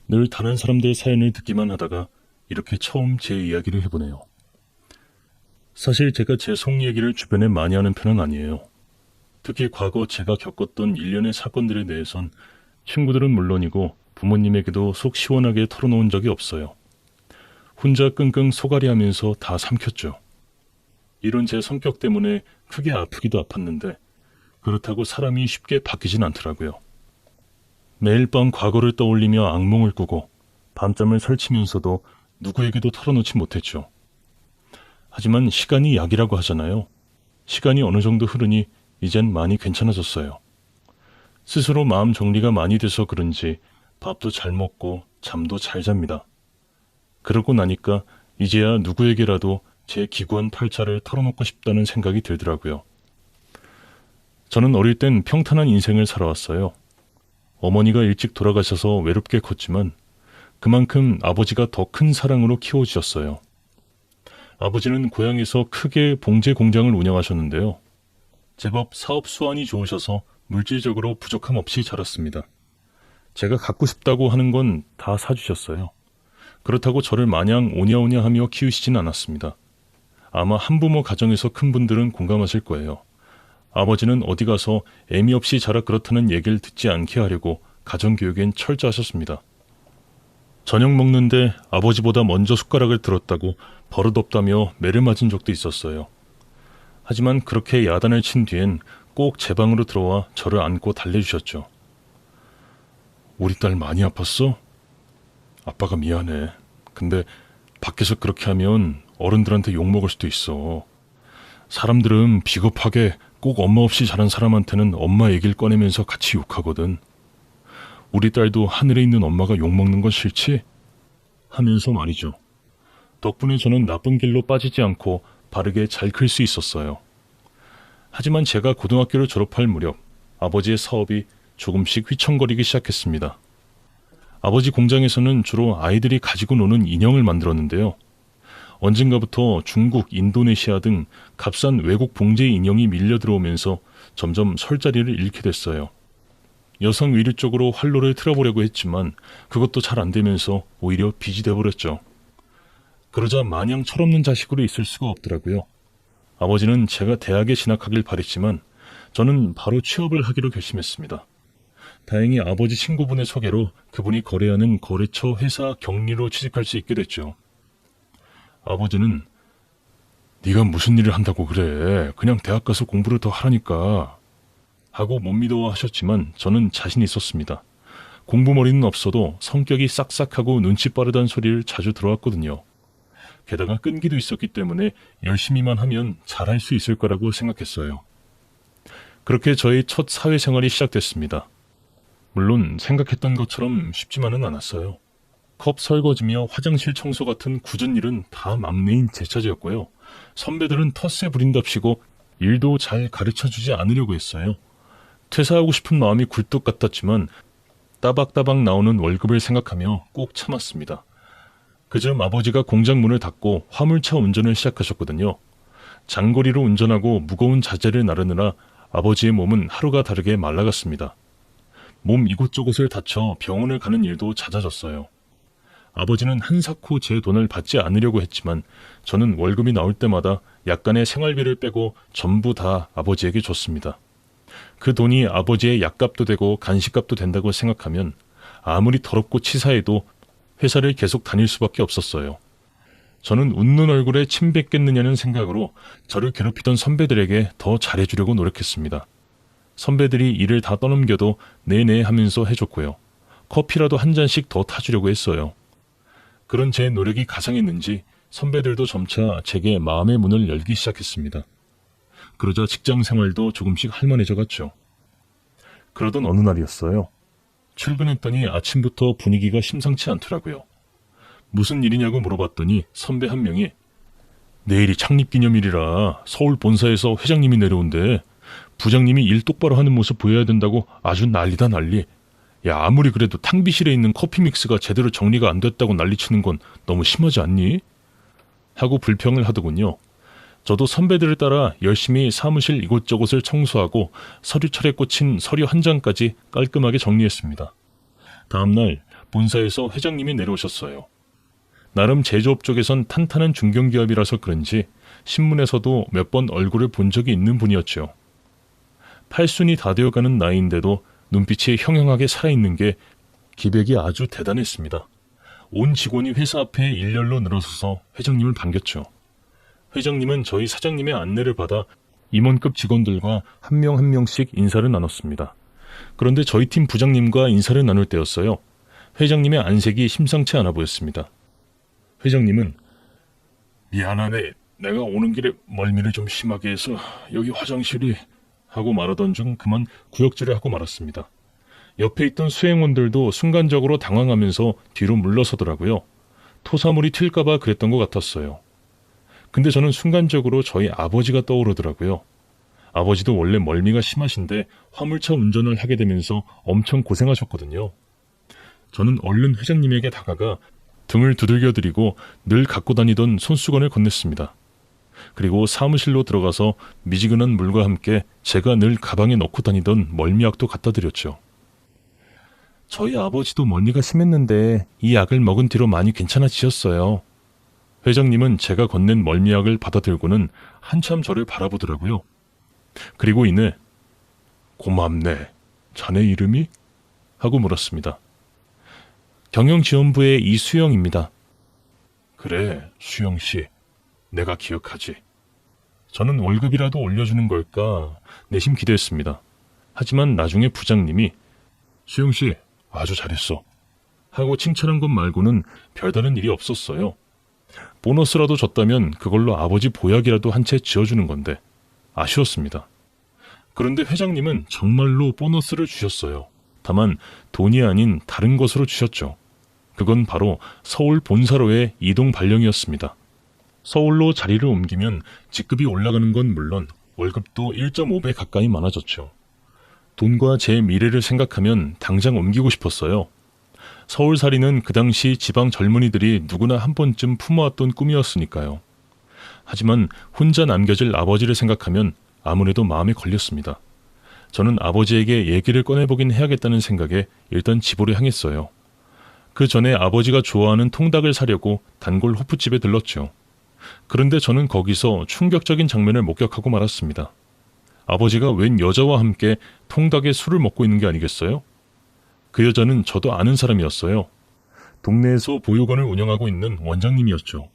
늘 다른 사람들 사연을 듣기만 하다가 이렇게 처음 제 이야기를 해보네요. 사실 제가 제 속 얘기를 주변에 많이 하는 편은 아니에요. 특히 과거 제가 겪었던 일련의 사건들에 대해선 친구들은 물론이고 부모님에게도 속 시원하게 털어놓은 적이 없어요. 혼자 끙끙 소가리하면서 다 삼켰죠. 이런 제 성격 때문에 크게 아프기도 아팠는데 그렇다고 사람이 쉽게 바뀌진 않더라고요. 매일 밤 과거를 떠올리며 악몽을 꾸고 밤잠을 설치면서도 누구에게도 털어놓지 못했죠. 하지만 시간이 약이라고 하잖아요. 시간이 어느 정도 흐르니 이젠 많이 괜찮아졌어요. 스스로 마음 정리가 많이 돼서 그런지 밥도 잘 먹고 잠도 잘 잡니다. 그러고 나니까 이제야 누구에게라도 제 기구한 팔자를 털어놓고 싶다는 생각이 들더라고요. 저는 어릴 땐 평탄한 인생을 살아왔어요. 어머니가 일찍 돌아가셔서 외롭게 컸지만 그만큼 아버지가 더 큰 사랑으로 키워주셨어요. 아버지는 고향에서 크게 봉제 공장을 운영하셨는데요. 제법 사업 수완이 좋으셔서 물질적으로 부족함 없이 자랐습니다. 제가 갖고 싶다고 하는 건 다 사주셨어요. 그렇다고 저를 마냥 오냐오냐 하며 키우시진 않았습니다. 아마 한부모 가정에서 큰 분들은 공감하실 거예요. 아버지는 어디 가서 애미 없이 자라 그렇다는 얘기를 듣지 않게 하려고 가정교육엔 철저하셨습니다. 저녁 먹는데 아버지보다 먼저 숟가락을 들었다고 버릇없다며 매를 맞은 적도 있었어요. 하지만 그렇게 야단을 친 뒤엔 꼭 제 방으로 들어와 저를 안고 달래주셨죠. 우리 딸 많이 아팠어? 아빠가 미안해. 근데 밖에서 그렇게 하면 어른들한테 욕먹을 수도 있어. 사람들은 비겁하게 꼭 엄마 없이 자란 사람한테는 엄마 얘기를 꺼내면서 같이 욕하거든. 우리 딸도 하늘에 있는 엄마가 욕먹는 건 싫지? 하면서 말이죠. 덕분에 저는 나쁜 길로 빠지지 않고 바르게 잘 클 수 있었어요. 하지만 제가 고등학교를 졸업할 무렵 아버지의 사업이 조금씩 휘청거리기 시작했습니다. 아버지 공장에서는 주로 아이들이 가지고 노는 인형을 만들었는데요. 언젠가부터 중국, 인도네시아 등 값싼 외국 봉제 인형이 밀려 들어오면서 점점 설 자리를 잃게 됐어요. 여성 의류 쪽으로 활로를 틀어보려고 했지만 그것도 잘 안 되면서 오히려 빚이 돼버렸죠. 그러자 마냥 철없는 자식으로 있을 수가 없더라고요. 아버지는 제가 대학에 진학하길 바랬지만 저는 바로 취업을 하기로 결심했습니다. 다행히 아버지 친구분의 소개로 그분이 거래하는 거래처 회사 경리로 취직할 수 있게 됐죠. 아버지는 네가 무슨 일을 한다고 그래. 그냥 대학 가서 공부를 더 하라니까. 하고 못 믿어 하셨지만 저는 자신 있었습니다. 공부머리는 없어도 성격이 싹싹하고 눈치 빠르다는 소리를 자주 들어왔거든요. 게다가 끈기도 있었기 때문에 열심히만 하면 잘할 수 있을 거라고 생각했어요. 그렇게 저의 첫 사회생활이 시작됐습니다. 물론 생각했던 것처럼 쉽지만은 않았어요. 컵 설거지며 화장실 청소 같은 굳은 일은 다 막내인 제 차지였고요. 선배들은 텃세 부린답시고 일도 잘 가르쳐주지 않으려고 했어요. 퇴사하고 싶은 마음이 굴뚝 같았지만 따박따박 나오는 월급을 생각하며 꼭 참았습니다. 그즈음 아버지가 공장 문을 닫고 화물차 운전을 시작하셨거든요. 장거리로 운전하고 무거운 자재를 나르느라 아버지의 몸은 하루가 다르게 말라갔습니다. 몸 이곳저곳을 다쳐 병원을 가는 일도 잦아졌어요. 아버지는 한사코 제 돈을 받지 않으려고 했지만 저는 월급이 나올 때마다 약간의 생활비를 빼고 전부 다 아버지에게 줬습니다. 그 돈이 아버지의 약값도 되고 간식값도 된다고 생각하면 아무리 더럽고 치사해도 회사를 계속 다닐 수밖에 없었어요. 저는 웃는 얼굴에 침 뱉겠느냐는 생각으로 저를 괴롭히던 선배들에게 더 잘해주려고 노력했습니다. 선배들이 일을 다 떠넘겨도 네네 하면서 해줬고요. 커피라도 한 잔씩 더 타주려고 했어요. 그런 제 노력이 가상했는지 선배들도 점차 제게 마음의 문을 열기 시작했습니다. 그러자 직장 생활도 조금씩 할만해져 갔죠. 그러던 어느 날이었어요. 출근했더니 아침부터 분위기가 심상치 않더라고요. 무슨 일이냐고 물어봤더니 선배 한 명이 내일이 창립기념일이라 서울 본사에서 회장님이 내려온대. 부장님이 일 똑바로 하는 모습 보여야 된다고 아주 난리다 난리. 야, 아무리 그래도 탕비실에 있는 커피 믹스가 제대로 정리가 안 됐다고 난리치는 건 너무 심하지 않니? 하고 불평을 하더군요. 저도 선배들을 따라 열심히 사무실 이곳저곳을 청소하고 서류철에 꽂힌 서류 한 장까지 깔끔하게 정리했습니다. 다음날 본사에서 회장님이 내려오셨어요. 나름 제조업 쪽에선 탄탄한 중견기업이라서 그런지 신문에서도 몇 번 얼굴을 본 적이 있는 분이었죠. 팔순이 다 되어가는 나이인데도 눈빛이 형형하게 살아있는 게 기백이 아주 대단했습니다. 온 직원이 회사 앞에 일렬로 늘어서서 회장님을 반겼죠. 회장님은 저희 사장님의 안내를 받아 임원급 직원들과 한 명 한 명씩 인사를 나눴습니다. 그런데 저희 팀 부장님과 인사를 나눌 때였어요. 회장님의 안색이 심상치 않아 보였습니다. 회장님은 미안하네. 내가 오는 길에 멀미를 좀 심하게 해서 여기 화장실이 하고 말하던 중 그만 구역질을 하고 말았습니다. 옆에 있던 수행원들도 순간적으로 당황하면서 뒤로 물러서더라고요. 토사물이 튈까봐 그랬던 것 같았어요. 근데 저는 순간적으로 저희 아버지가 떠오르더라고요. 아버지도 원래 멀미가 심하신데 화물차 운전을 하게 되면서 엄청 고생하셨거든요. 저는 얼른 회장님에게 다가가 등을 두들겨드리고 늘 갖고 다니던 손수건을 건넸습니다. 그리고 사무실로 들어가서 미지근한 물과 함께 제가 늘 가방에 넣고 다니던 멀미약도 갖다 드렸죠. 저희 아버지도 멀미가 심했는데 이 약을 먹은 뒤로 많이 괜찮아지셨어요. 회장님은 제가 건넨 멀미약을 받아들고는 한참 저를 바라보더라고요. 그리고 이내 고맙네. 자네 이름이? 하고 물었습니다. 경영지원부의 이수영입니다. 그래, 수영씨. 내가 기억하지. 저는 월급이라도 올려주는 걸까 내심 기대했습니다. 하지만 나중에 부장님이 수영씨 아주 잘했어 하고 칭찬한 것 말고는 별다른 일이 없었어요. 보너스라도 줬다면 그걸로 아버지 보약이라도 한 채 지어주는 건데 아쉬웠습니다. 그런데 회장님은 정말로 보너스를 주셨어요. 다만 돈이 아닌 다른 것으로 주셨죠. 그건 바로 서울 본사로의 이동 발령이었습니다. 서울로 자리를 옮기면 직급이 올라가는 건 물론 월급도 1.5배 가까이 많아졌죠. 돈과 제 미래를 생각하면 당장 옮기고 싶었어요. 서울살이는 그 당시 지방 젊은이들이 누구나 한 번쯤 품어왔던 꿈이었으니까요. 하지만 혼자 남겨질 아버지를 생각하면 아무래도 마음에 걸렸습니다. 저는 아버지에게 얘기를 꺼내보긴 해야겠다는 생각에 일단 집으로 향했어요. 그 전에 아버지가 좋아하는 통닭을 사려고 단골 호프집에 들렀죠. 그런데 저는 거기서 충격적인 장면을 목격하고 말았습니다. 아버지가 웬 여자와 함께 통닭에 술을 먹고 있는 게 아니겠어요? 그 여자는 저도 아는 사람이었어요. 동네에서 보육원을 운영하고 있는 원장님이었죠.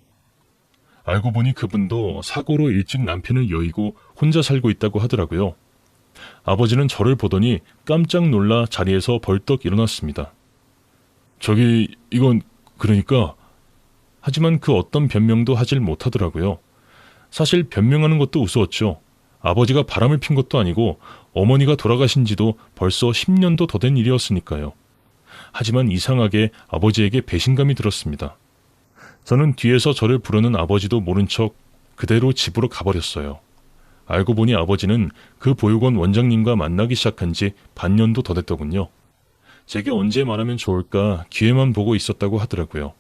알고 보니 그분도 사고로 일찍 남편을 여의고 혼자 살고 있다고 하더라고요. 아버지는 저를 보더니 깜짝 놀라 자리에서 벌떡 일어났습니다. 저기 이건 그러니까... 하지만 그 어떤 변명도 하질 못하더라고요. 사실 변명하는 것도 우스웠죠. 아버지가 바람을 핀 것도 아니고 어머니가 돌아가신 지도 벌써 10년도 더 된 일이었으니까요. 하지만 이상하게 아버지에게 배신감이 들었습니다. 저는 뒤에서 저를 부르는 아버지도 모른 척 그대로 집으로 가버렸어요. 알고 보니 아버지는 그 보육원 원장님과 만나기 시작한 지 반년도 더 됐더군요. 제게 언제 말하면 좋을까 기회만 보고 있었다고 하더라고요.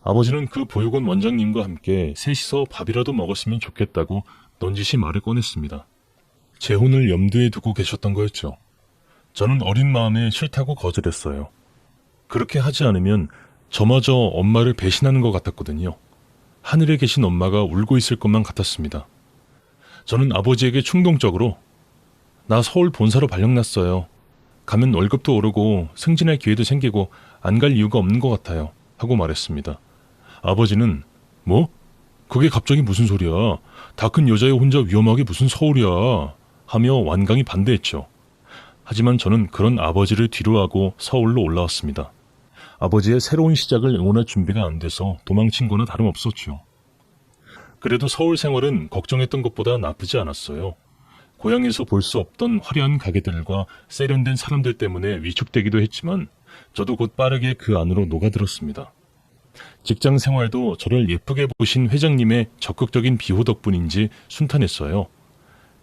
아버지는 그 보육원 원장님과 함께 셋이서 밥이라도 먹었으면 좋겠다고 넌지시 말을 꺼냈습니다. 재혼을 염두에 두고 계셨던 거였죠. 저는 어린 마음에 싫다고 거절했어요. 그렇게 하지 않으면 저마저 엄마를 배신하는 것 같았거든요. 하늘에 계신 엄마가 울고 있을 것만 같았습니다. 저는 아버지에게 충동적으로 나 서울 본사로 발령났어요. 가면 월급도 오르고 승진할 기회도 생기고 안 갈 이유가 없는 것 같아요. 하고 말했습니다. 아버지는 뭐? 그게 갑자기 무슨 소리야? 다 큰 여자애 혼자 위험하게 무슨 서울이야? 하며 완강히 반대했죠. 하지만 저는 그런 아버지를 뒤로하고 서울로 올라왔습니다. 아버지의 새로운 시작을 응원할 준비가 안 돼서 도망친 거나 다름없었죠. 그래도 서울 생활은 걱정했던 것보다 나쁘지 않았어요. 고향에서 볼 수 없던 화려한 가게들과 세련된 사람들 때문에 위축되기도 했지만 저도 곧 빠르게 그 안으로 녹아들었습니다. 직장 생활도 저를 예쁘게 보신 회장님의 적극적인 비호 덕분인지 순탄했어요.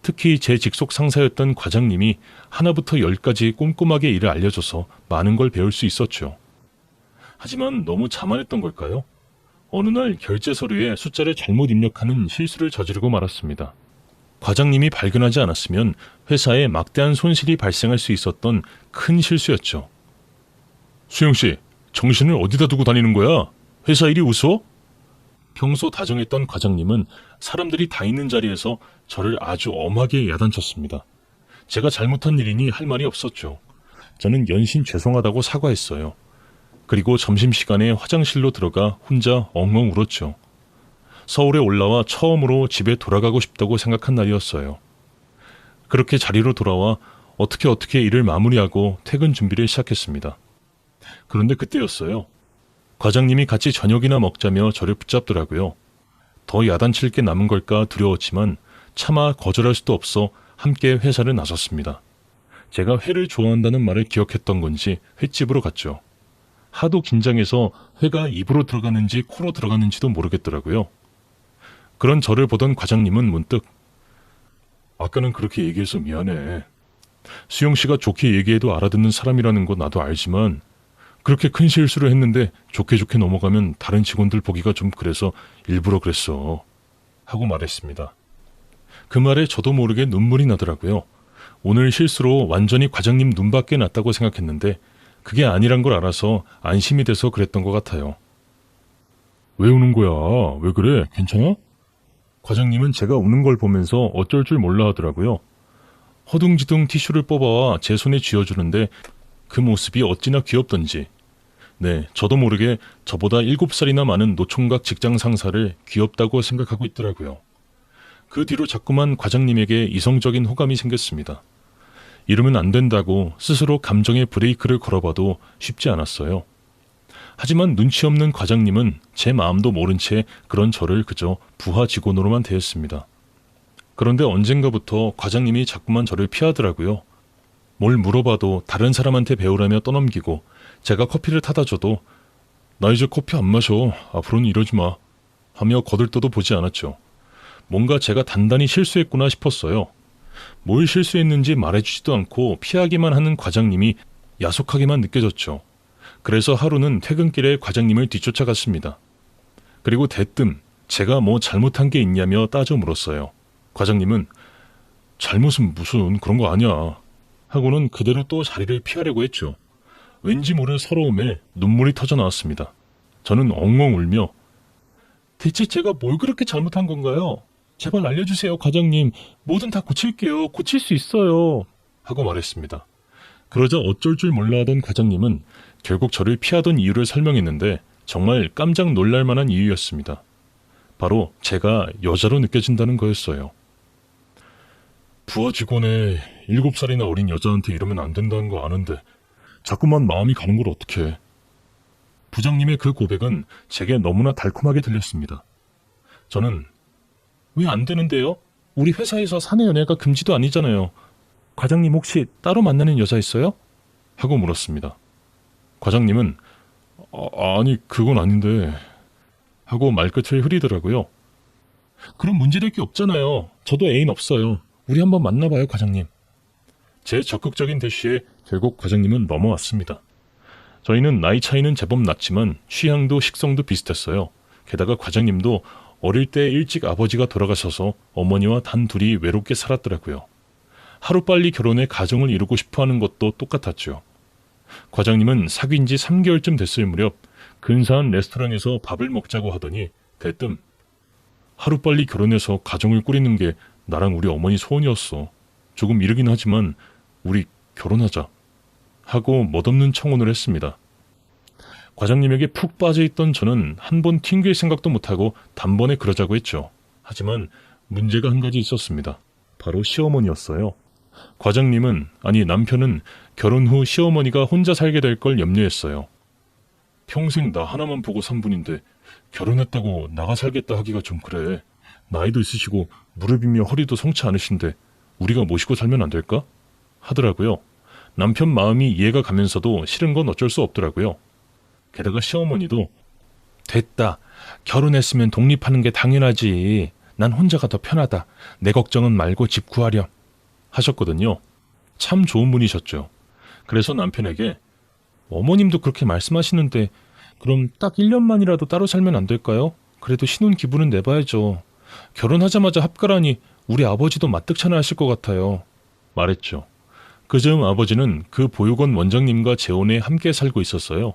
특히 제 직속 상사였던 과장님이 하나부터 10까지 꼼꼼하게 일을 알려줘서 많은 걸 배울 수 있었죠. 하지만 너무 자만했던 걸까요? 어느 날 결제 서류에 숫자를 잘못 입력하는 실수를 저지르고 말았습니다. 과장님이 발견하지 않았으면 회사에 막대한 손실이 발생할 수 있었던 큰 실수였죠. 수영씨, 정신을 어디다 두고 다니는 거야? 회사 일이 우스워? 평소 다정했던 과장님은 사람들이 다 있는 자리에서 저를 아주 엄하게 야단쳤습니다. 제가 잘못한 일이니 할 말이 없었죠. 저는 연신 죄송하다고 사과했어요. 그리고 점심시간에 화장실로 들어가 혼자 엉엉 울었죠. 서울에 올라와 처음으로 집에 돌아가고 싶다고 생각한 날이었어요. 그렇게 자리로 돌아와 어떻게 일을 마무리하고 퇴근 준비를 시작했습니다. 그런데 그때였어요. 과장님이 같이 저녁이나 먹자며 저를 붙잡더라고요. 더 야단칠 게 남은 걸까 두려웠지만 차마 거절할 수도 없어 함께 회사를 나섰습니다. 제가 회를 좋아한다는 말을 기억했던 건지 횟집으로 갔죠. 하도 긴장해서 회가 입으로 들어가는지 코로 들어가는지도 모르겠더라고요. 그런 저를 보던 과장님은 문득 아까는 그렇게 얘기해서 미안해. 수영씨가 좋게 얘기해도 알아듣는 사람이라는 거 나도 알지만 그렇게 큰 실수를 했는데 좋게 넘어가면 다른 직원들 보기가 좀 그래서 일부러 그랬어. 하고 말했습니다. 그 말에 저도 모르게 눈물이 나더라고요. 오늘 실수로 완전히 과장님 눈밖에 났다고 생각했는데 그게 아니란 걸 알아서 안심이 돼서 그랬던 것 같아요. 왜 우는 거야? 왜 그래? 괜찮아? 과장님은 제가 우는 걸 보면서 어쩔 줄 몰라 하더라고요. 허둥지둥 티슈를 뽑아와 제 손에 쥐어주는데 그 모습이 어찌나 귀엽던지. 네, 저도 모르게 저보다 7살이나 많은 노총각 직장 상사를 귀엽다고 생각하고 있더라고요. 그 뒤로 자꾸만 과장님에게 이성적인 호감이 생겼습니다. 이러면 안 된다고 스스로 감정의 브레이크를 걸어봐도 쉽지 않았어요. 하지만 눈치 없는 과장님은 제 마음도 모른 채 그런 저를 그저 부하 직원으로만 대했습니다. 그런데 언젠가부터 과장님이 자꾸만 저를 피하더라고요. 뭘 물어봐도 다른 사람한테 배우라며 떠넘기고 제가 커피를 타다 줘도 나 이제 커피 안 마셔. 앞으로는 이러지 마. 하며 거들떠도 보지 않았죠. 뭔가 제가 단단히 실수했구나 싶었어요. 뭘 실수했는지 말해주지도 않고 피하기만 하는 과장님이 야속하게만 느껴졌죠. 그래서 하루는 퇴근길에 과장님을 뒤쫓아갔습니다. 그리고 대뜸 제가 뭐 잘못한 게 있냐며 따져 물었어요. 과장님은 잘못은 무슨 그런 거 아니야 하고는 그대로 또 자리를 피하려고 했죠. 왠지 모를 서러움에 눈물이 터져 나왔습니다. 저는 엉엉 울며 대체 제가 뭘 그렇게 잘못한 건가요? 제발 알려주세요, 과장님. 뭐든 다 고칠게요. 고칠 수 있어요. 하고 말했습니다. 그러자 어쩔 줄 몰라 하던 과장님은 결국 저를 피하던 이유를 설명했는데 정말 깜짝 놀랄 만한 이유였습니다. 바로 제가 여자로 느껴진다는 거였어요. 부하 직원의 7살이나 어린 여자한테 이러면 안 된다는 거 아는데 자꾸만 마음이 가는 걸 어떡해. 부장님의 그 고백은 제게 너무나 달콤하게 들렸습니다. 저는 왜 안 되는데요? 우리 회사에서 사내 연애가 금지도 아니잖아요. 과장님 혹시 따로 만나는 여자 있어요? 하고 물었습니다. 과장님은 아니 그건 아닌데 하고 말끝을 흐리더라고요. 그럼 문제될 게 없잖아요. 저도 애인 없어요. 우리 한번 만나봐요, 과장님. 제 적극적인 대시에 결국 과장님은 넘어왔습니다. 저희는 나이 차이는 제법 났지만 취향도 식성도 비슷했어요. 게다가 과장님도 어릴 때 일찍 아버지가 돌아가셔서 어머니와 단둘이 외롭게 살았더라고요. 하루빨리 결혼해 가정을 이루고 싶어하는 것도 똑같았죠. 과장님은 사귄 지 3개월쯤 됐을 무렵 근사한 레스토랑에서 밥을 먹자고 하더니 대뜸 하루빨리 결혼해서 가정을 꾸리는 게 나랑 우리 어머니 소원이었어. 조금 이르긴 하지만 우리 결혼하자. 하고 멋없는 청혼을 했습니다. 과장님에게 푹 빠져있던 저는 한 번 튕길 생각도 못하고 단번에 그러자고 했죠. 하지만 문제가 한 가지 있었습니다. 바로 시어머니였어요. 과장님은, 아니 남편은 결혼 후 시어머니가 혼자 살게 될 걸 염려했어요. 평생 나 하나만 보고 산 분인데 결혼했다고 나가 살겠다 하기가 좀 그래. 나이도 있으시고 무릎이며 허리도 성치 않으신데 우리가 모시고 살면 안 될까? 하더라고요. 남편 마음이 이해가 가면서도 싫은 건 어쩔 수 없더라고요. 게다가 시어머니도 됐다. 결혼했으면 독립하는 게 당연하지. 난 혼자가 더 편하다. 내 걱정은 말고 집 구하렴. 하셨거든요. 참 좋은 분이셨죠. 그래서 남편에게 어머님도 그렇게 말씀하시는데 그럼 딱 1년만이라도 따로 살면 안 될까요? 그래도 신혼 기분은 내봐야죠. 결혼하자마자 합가라니 우리 아버지도 마뜩찮아 하실 것 같아요. 말했죠. 그즈음 아버지는 그 보육원 원장님과 재혼에 함께 살고 있었어요.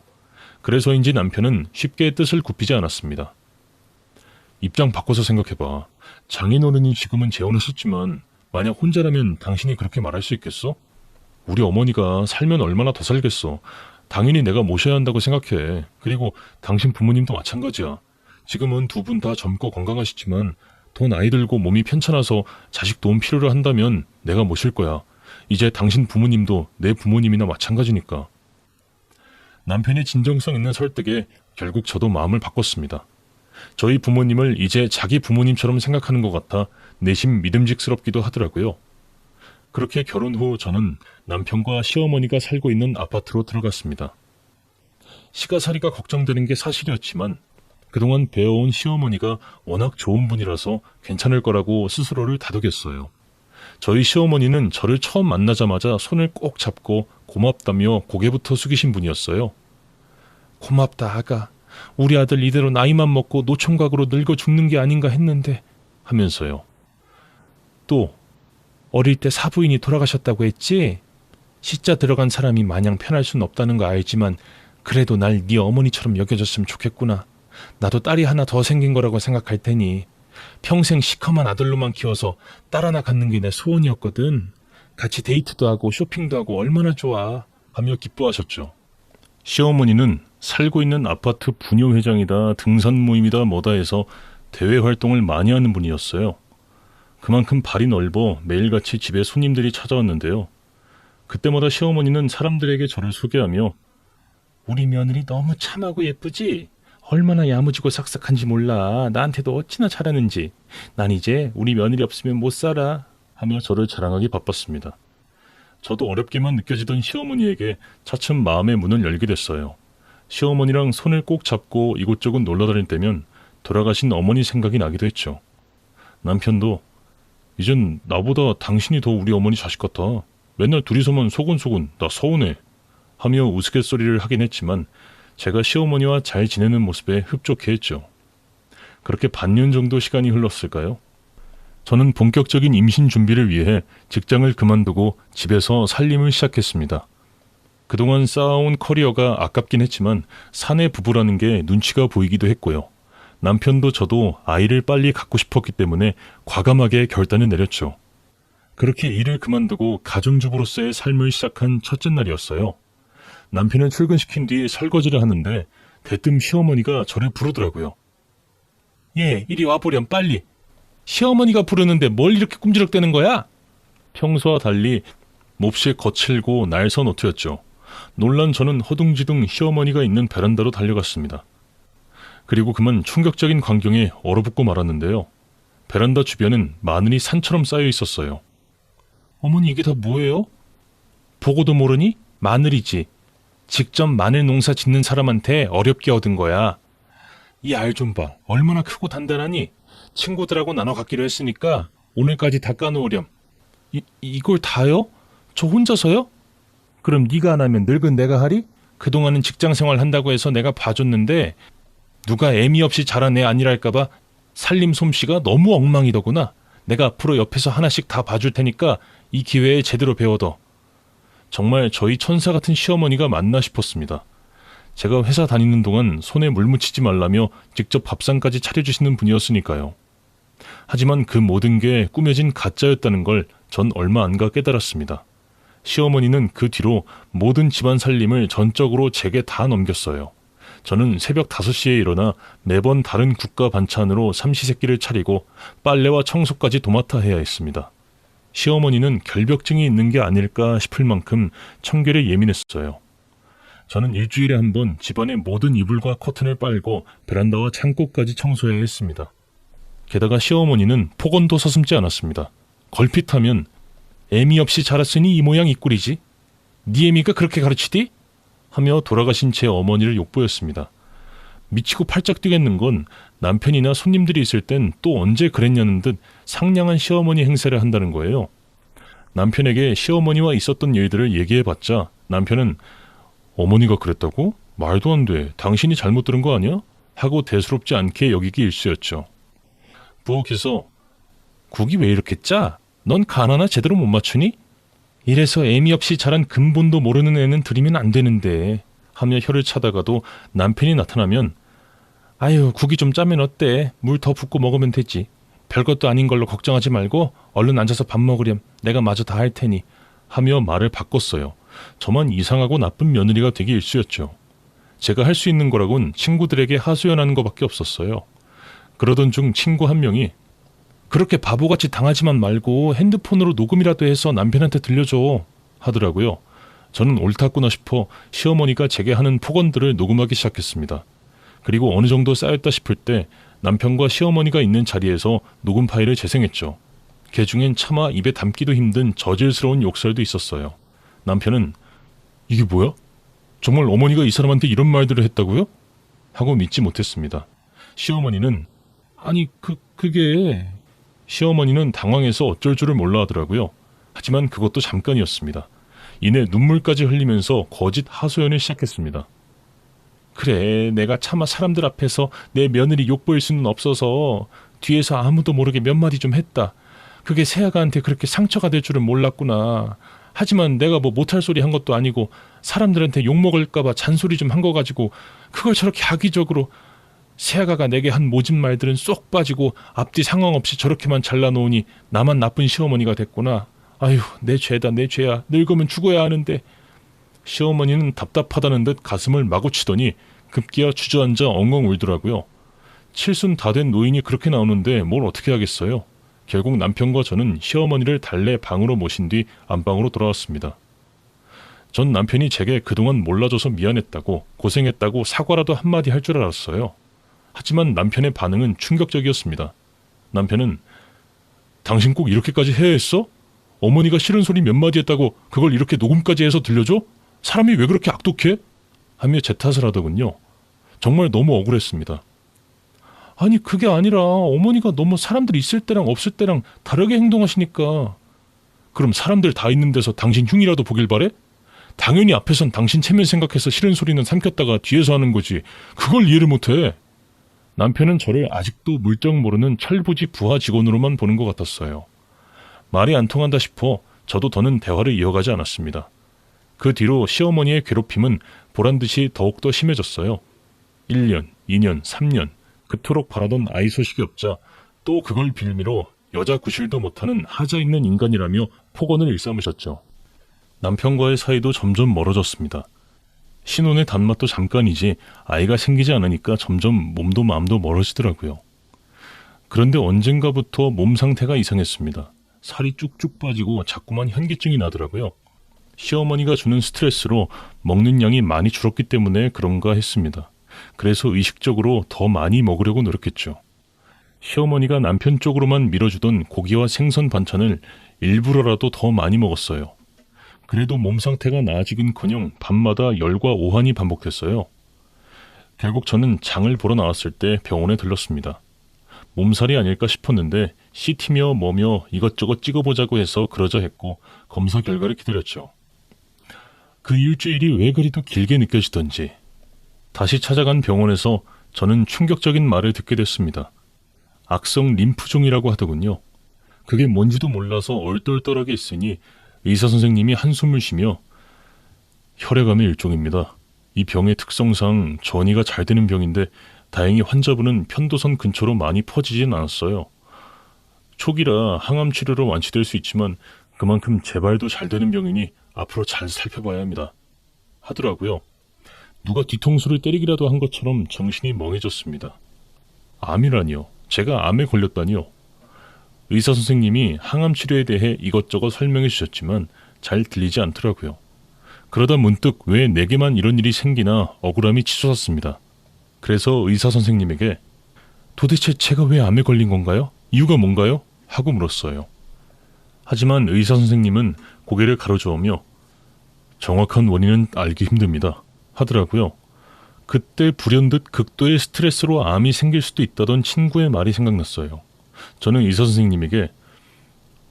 그래서인지 남편은 쉽게 뜻을 굽히지 않았습니다. 입장 바꿔서 생각해봐. 장인어른이 지금은 재혼하셨지만 만약 혼자라면 당신이 그렇게 말할 수 있겠어? 우리 어머니가 살면 얼마나 더 살겠어. 당연히 내가 모셔야 한다고 생각해. 그리고 당신 부모님도 마찬가지야. 지금은 두 분 다 젊고 건강하시지만 더 나이 들고 몸이 편찮아서 자식 도움 필요로 한다면 내가 모실 거야. 이제 당신 부모님도 내 부모님이나 마찬가지니까. 남편의 진정성 있는 설득에 결국 저도 마음을 바꿨습니다. 저희 부모님을 이제 자기 부모님처럼 생각하는 것 같아 내심 믿음직스럽기도 하더라고요. 그렇게 결혼 후 저는 남편과 시어머니가 살고 있는 아파트로 들어갔습니다. 시가살이가 걱정되는 게 사실이었지만 그동안 배워온 시어머니가 워낙 좋은 분이라서 괜찮을 거라고 스스로를 다독였어요. 저희 시어머니는 저를 처음 만나자마자 손을 꼭 잡고 고맙다며 고개부터 숙이신 분이었어요. 고맙다 아가. 우리 아들 이대로 나이만 먹고 노총각으로 늙어 죽는 게 아닌가 했는데 하면서요. 또 어릴 때 사부인이 돌아가셨다고 했지? 시자 들어간 사람이 마냥 편할 순 없다는 거 알지만 그래도 날 네 어머니처럼 여겨줬으면 좋겠구나. 나도 딸이 하나 더 생긴 거라고 생각할 테니 평생 시커먼 아들로만 키워서 딸 하나 갖는 게 내 소원이었거든. 같이 데이트도 하고 쇼핑도 하고 얼마나 좋아 하며 기뻐하셨죠. 시어머니는 살고 있는 아파트 부녀회장이다 등산 모임이다 뭐다 해서 대외 활동을 많이 하는 분이었어요. 그만큼 발이 넓어 매일같이 집에 손님들이 찾아왔는데요. 그때마다 시어머니는 사람들에게 저를 소개하며 우리 며느리 너무 참하고 예쁘지? 얼마나 야무지고 싹싹한지 몰라. 나한테도 어찌나 잘하는지. 난 이제 우리 며느리 없으면 못 살아 하며 저를 자랑하기 바빴습니다. 저도 어렵게만 느껴지던 시어머니에게 차츰 마음의 문을 열게 됐어요. 시어머니랑 손을 꼭 잡고 이곳저곳 놀러 다닐 때면 돌아가신 어머니 생각이 나기도 했죠. 남편도 이젠 나보다 당신이 더 우리 어머니 자식 같아. 맨날 둘이서만 소곤소곤 나 서운해 하며 우스갯소리를 하긴 했지만 제가 시어머니와 잘 지내는 모습에 흡족해 했죠. 그렇게 반년 정도 시간이 흘렀을까요? 저는 본격적인 임신 준비를 위해 직장을 그만두고 집에서 살림을 시작했습니다. 그동안 쌓아온 커리어가 아깝긴 했지만 사내 부부라는 게 눈치가 보이기도 했고요. 남편도 저도 아이를 빨리 갖고 싶었기 때문에 과감하게 결단을 내렸죠. 그렇게 일을 그만두고 가정주부로서의 삶을 시작한 첫째 날이었어요. 남편을 출근시킨 뒤 설거지를 하는데 대뜸 시어머니가 저를 부르더라고요. 예, 이리 와보렴 빨리. 시어머니가 부르는데 뭘 이렇게 꼼지락대는 거야? 평소와 달리 몹시 거칠고 날선 옷이었죠. 놀란 저는 허둥지둥 시어머니가 있는 베란다로 달려갔습니다. 그리고 그만 충격적인 광경에 얼어붙고 말았는데요. 베란다 주변은 마늘이 산처럼 쌓여 있었어요. 어머니 이게 다 뭐예요? 보고도 모르니? 마늘이지. 직접 마늘 농사 짓는 사람한테 어렵게 얻은 거야. 이 알 좀 봐. 얼마나 크고 단단하니? 친구들하고 나눠 갖기로 했으니까 오늘까지 다 까놓으렴. 이걸 다요? 저 혼자서요? 그럼 네가 안 하면 늙은 내가 하리? 그동안은 직장생활 한다고 해서 내가 봐줬는데 누가 애미 없이 자란 애 아니랄까봐 살림 솜씨가 너무 엉망이더구나. 내가 앞으로 옆에서 하나씩 다 봐줄 테니까 이 기회에 제대로 배워둬. 정말 저희 천사 같은 시어머니가 맞나 싶었습니다. 제가 회사 다니는 동안 손에 물 묻히지 말라며 직접 밥상까지 차려주시는 분이었으니까요. 하지만 그 모든 게 꾸며진 가짜였다는 걸 전 얼마 안 가 깨달았습니다. 시어머니는 그 뒤로 모든 집안 살림을 전적으로 제게 다 넘겼어요. 저는 새벽 5시에 일어나 매번 다른 국가 반찬으로 삼시세끼를 차리고 빨래와 청소까지 도맡아 해야 했습니다. 시어머니는 결벽증이 있는 게 아닐까 싶을 만큼 청결에 예민했어요. 저는 일주일에 한 번 집안의 모든 이불과 커튼을 빨고 베란다와 창고까지 청소해야 했습니다. 게다가 시어머니는 폭언도 서슴지 않았습니다. 걸핏하면 애미 없이 자랐으니 이 모양 이 꼴이지. 네 애미가 그렇게 가르치디? 하며 돌아가신 제 어머니를 욕보였습니다. 미치고 팔짝 뛰겠는 건 남편이나 손님들이 있을 땐 또 언제 그랬냐는 듯 상냥한 시어머니 행세를 한다는 거예요. 남편에게 시어머니와 있었던 일들을 얘기해봤자 남편은 어머니가 그랬다고? 말도 안 돼. 당신이 잘못 들은 거 아니야? 하고 대수롭지 않게 여기기 일쑤였죠. 부엌에서 국이 왜 이렇게 짜? 넌 간 하나 제대로 못 맞추니? 이래서 애미 없이 자란 근본도 모르는 애는 들이면 안 되는데 하며 혀를 차다가도 남편이 나타나면 아유 국이 좀 짜면 어때? 물 더 붓고 먹으면 되지. 별것도 아닌 걸로 걱정하지 말고 얼른 앉아서 밥 먹으렴. 내가 마저 다 할 테니 하며 말을 바꿨어요. 저만 이상하고 나쁜 며느리가 되기 일쑤였죠. 제가 할 수 있는 거라곤 친구들에게 하소연하는 것밖에 없었어요. 그러던 중 친구 한 명이 그렇게 바보같이 당하지만 말고 핸드폰으로 녹음이라도 해서 남편한테 들려줘 하더라고요. 저는 옳았구나 싶어 시어머니가 제게 하는 폭언들을 녹음하기 시작했습니다. 그리고 어느 정도 쌓였다 싶을 때 남편과 시어머니가 있는 자리에서 녹음 파일을 재생했죠. 그 중엔 차마 입에 담기도 힘든 저질스러운 욕설도 있었어요. 남편은 이게 뭐야? 정말 어머니가 이 사람한테 이런 말들을 했다고요? 하고 믿지 못했습니다. 시어머니는 아니 그게... 시어머니는 당황해서 어쩔 줄을 몰라 하더라고요. 하지만 그것도 잠깐이었습니다. 이내 눈물까지 흘리면서 거짓 하소연을 시작했습니다. 그래, 내가 차마 사람들 앞에서 내 며느리 욕보일 수는 없어서 뒤에서 아무도 모르게 몇 마디 좀 했다. 그게 새아가한테 그렇게 상처가 될 줄은 몰랐구나. 하지만 내가 뭐 못할 소리 한 것도 아니고 사람들한테 욕먹을까봐 잔소리 좀 한 거 가지고 그걸 저렇게 악의적으로... 새아가가 내게 한 모진 말들은 쏙 빠지고 앞뒤 상황 없이 저렇게만 잘라놓으니 나만 나쁜 시어머니가 됐구나. 아휴, 내 죄다, 내 죄야. 늙으면 죽어야 하는데. 시어머니는 답답하다는 듯 가슴을 마구 치더니 급기야 주저앉아 엉엉 울더라고요. 칠순 다 된 노인이 그렇게 나오는데 뭘 어떻게 하겠어요. 결국 남편과 저는 시어머니를 달래 방으로 모신 뒤 안방으로 돌아왔습니다. 전 남편이 제게 그동안 몰라줘서 미안했다고, 고생했다고 사과라도 한마디 할 줄 알았어요. 하지만 남편의 반응은 충격적이었습니다. 남편은 당신 꼭 이렇게까지 해야 했어? 어머니가 싫은 소리 몇 마디 했다고 그걸 이렇게 녹음까지 해서 들려줘? 사람이 왜 그렇게 악독해? 하며 제 탓을 하더군요. 정말 너무 억울했습니다. 아니 그게 아니라 어머니가 너무 사람들 있을 때랑 없을 때랑 다르게 행동하시니까. 그럼 사람들 다 있는 데서 당신 흉이라도 보길 바래? 당연히 앞에선 당신 체면 생각해서 싫은 소리는 삼켰다가 뒤에서 하는 거지. 그걸 이해를 못해. 남편은 저를 아직도 물정 모르는 철부지 부하 직원으로만 보는 것 같았어요. 말이 안 통한다 싶어 저도 더는 대화를 이어가지 않았습니다. 그 뒤로 시어머니의 괴롭힘은 보란듯이 더욱더 심해졌어요. 1년, 2년, 3년 그토록 바라던 아이 소식이 없자 또 그걸 빌미로 여자 구실도 못하는 하자 있는 인간이라며 폭언을 일삼으셨죠. 남편과의 사이도 점점 멀어졌습니다. 신혼의 단맛도 잠깐이지 아이가 생기지 않으니까 점점 몸도 마음도 멀어지더라고요. 그런데 언젠가부터 몸 상태가 이상했습니다. 살이 쭉쭉 빠지고 자꾸만 현기증이 나더라고요. 시어머니가 주는 스트레스로 먹는 양이 많이 줄었기 때문에 그런가 했습니다. 그래서 의식적으로 더 많이 먹으려고 노력했죠. 시어머니가 남편 쪽으로만 밀어주던 고기와 생선 반찬을 일부러라도 더 많이 먹었어요. 그래도 몸 상태가 나아지긴커녕 밤마다 열과 오한이 반복됐어요. 결국 저는 장을 보러 나왔을 때 병원에 들렀습니다. 몸살이 아닐까 싶었는데 CT며 뭐며 이것저것 찍어보자고 해서 그러자 했고 검사 결과를 기다렸죠. 그 일주일이 왜 그리도 길게 느껴지던지 다시 찾아간 병원에서 저는 충격적인 말을 듣게 됐습니다. 악성 림프종이라고 하더군요. 그게 뭔지도 몰라서 얼떨떨하게 있으니 의사 선생님이 한숨을 쉬며 혈액암의 일종입니다. 이 병의 특성상 전이가 잘 되는 병인데 다행히 환자분은 편도선 근처로 많이 퍼지진 않았어요. 초기라 항암 치료로 완치될 수 있지만 그만큼 재발도 잘 되는 병이니 앞으로 잘 살펴봐야 합니다. 하더라고요. 누가 뒤통수를 때리기라도 한 것처럼 정신이 멍해졌습니다. 암이라니요. 제가 암에 걸렸다니요. 의사 선생님이 항암 치료에 대해 이것저것 설명해 주셨지만 잘 들리지 않더라고요. 그러다 문득 왜 내게만 이런 일이 생기나 억울함이 치솟았습니다. 그래서 의사 선생님에게 도대체 제가 왜 암에 걸린 건가요? 이유가 뭔가요? 하고 물었어요. 하지만 의사 선생님은 고개를 가로저으며 정확한 원인은 알기 힘듭니다. 하더라고요. 그때 불현듯 극도의 스트레스로 암이 생길 수도 있다던 친구의 말이 생각났어요. 저는 의사 선생님에게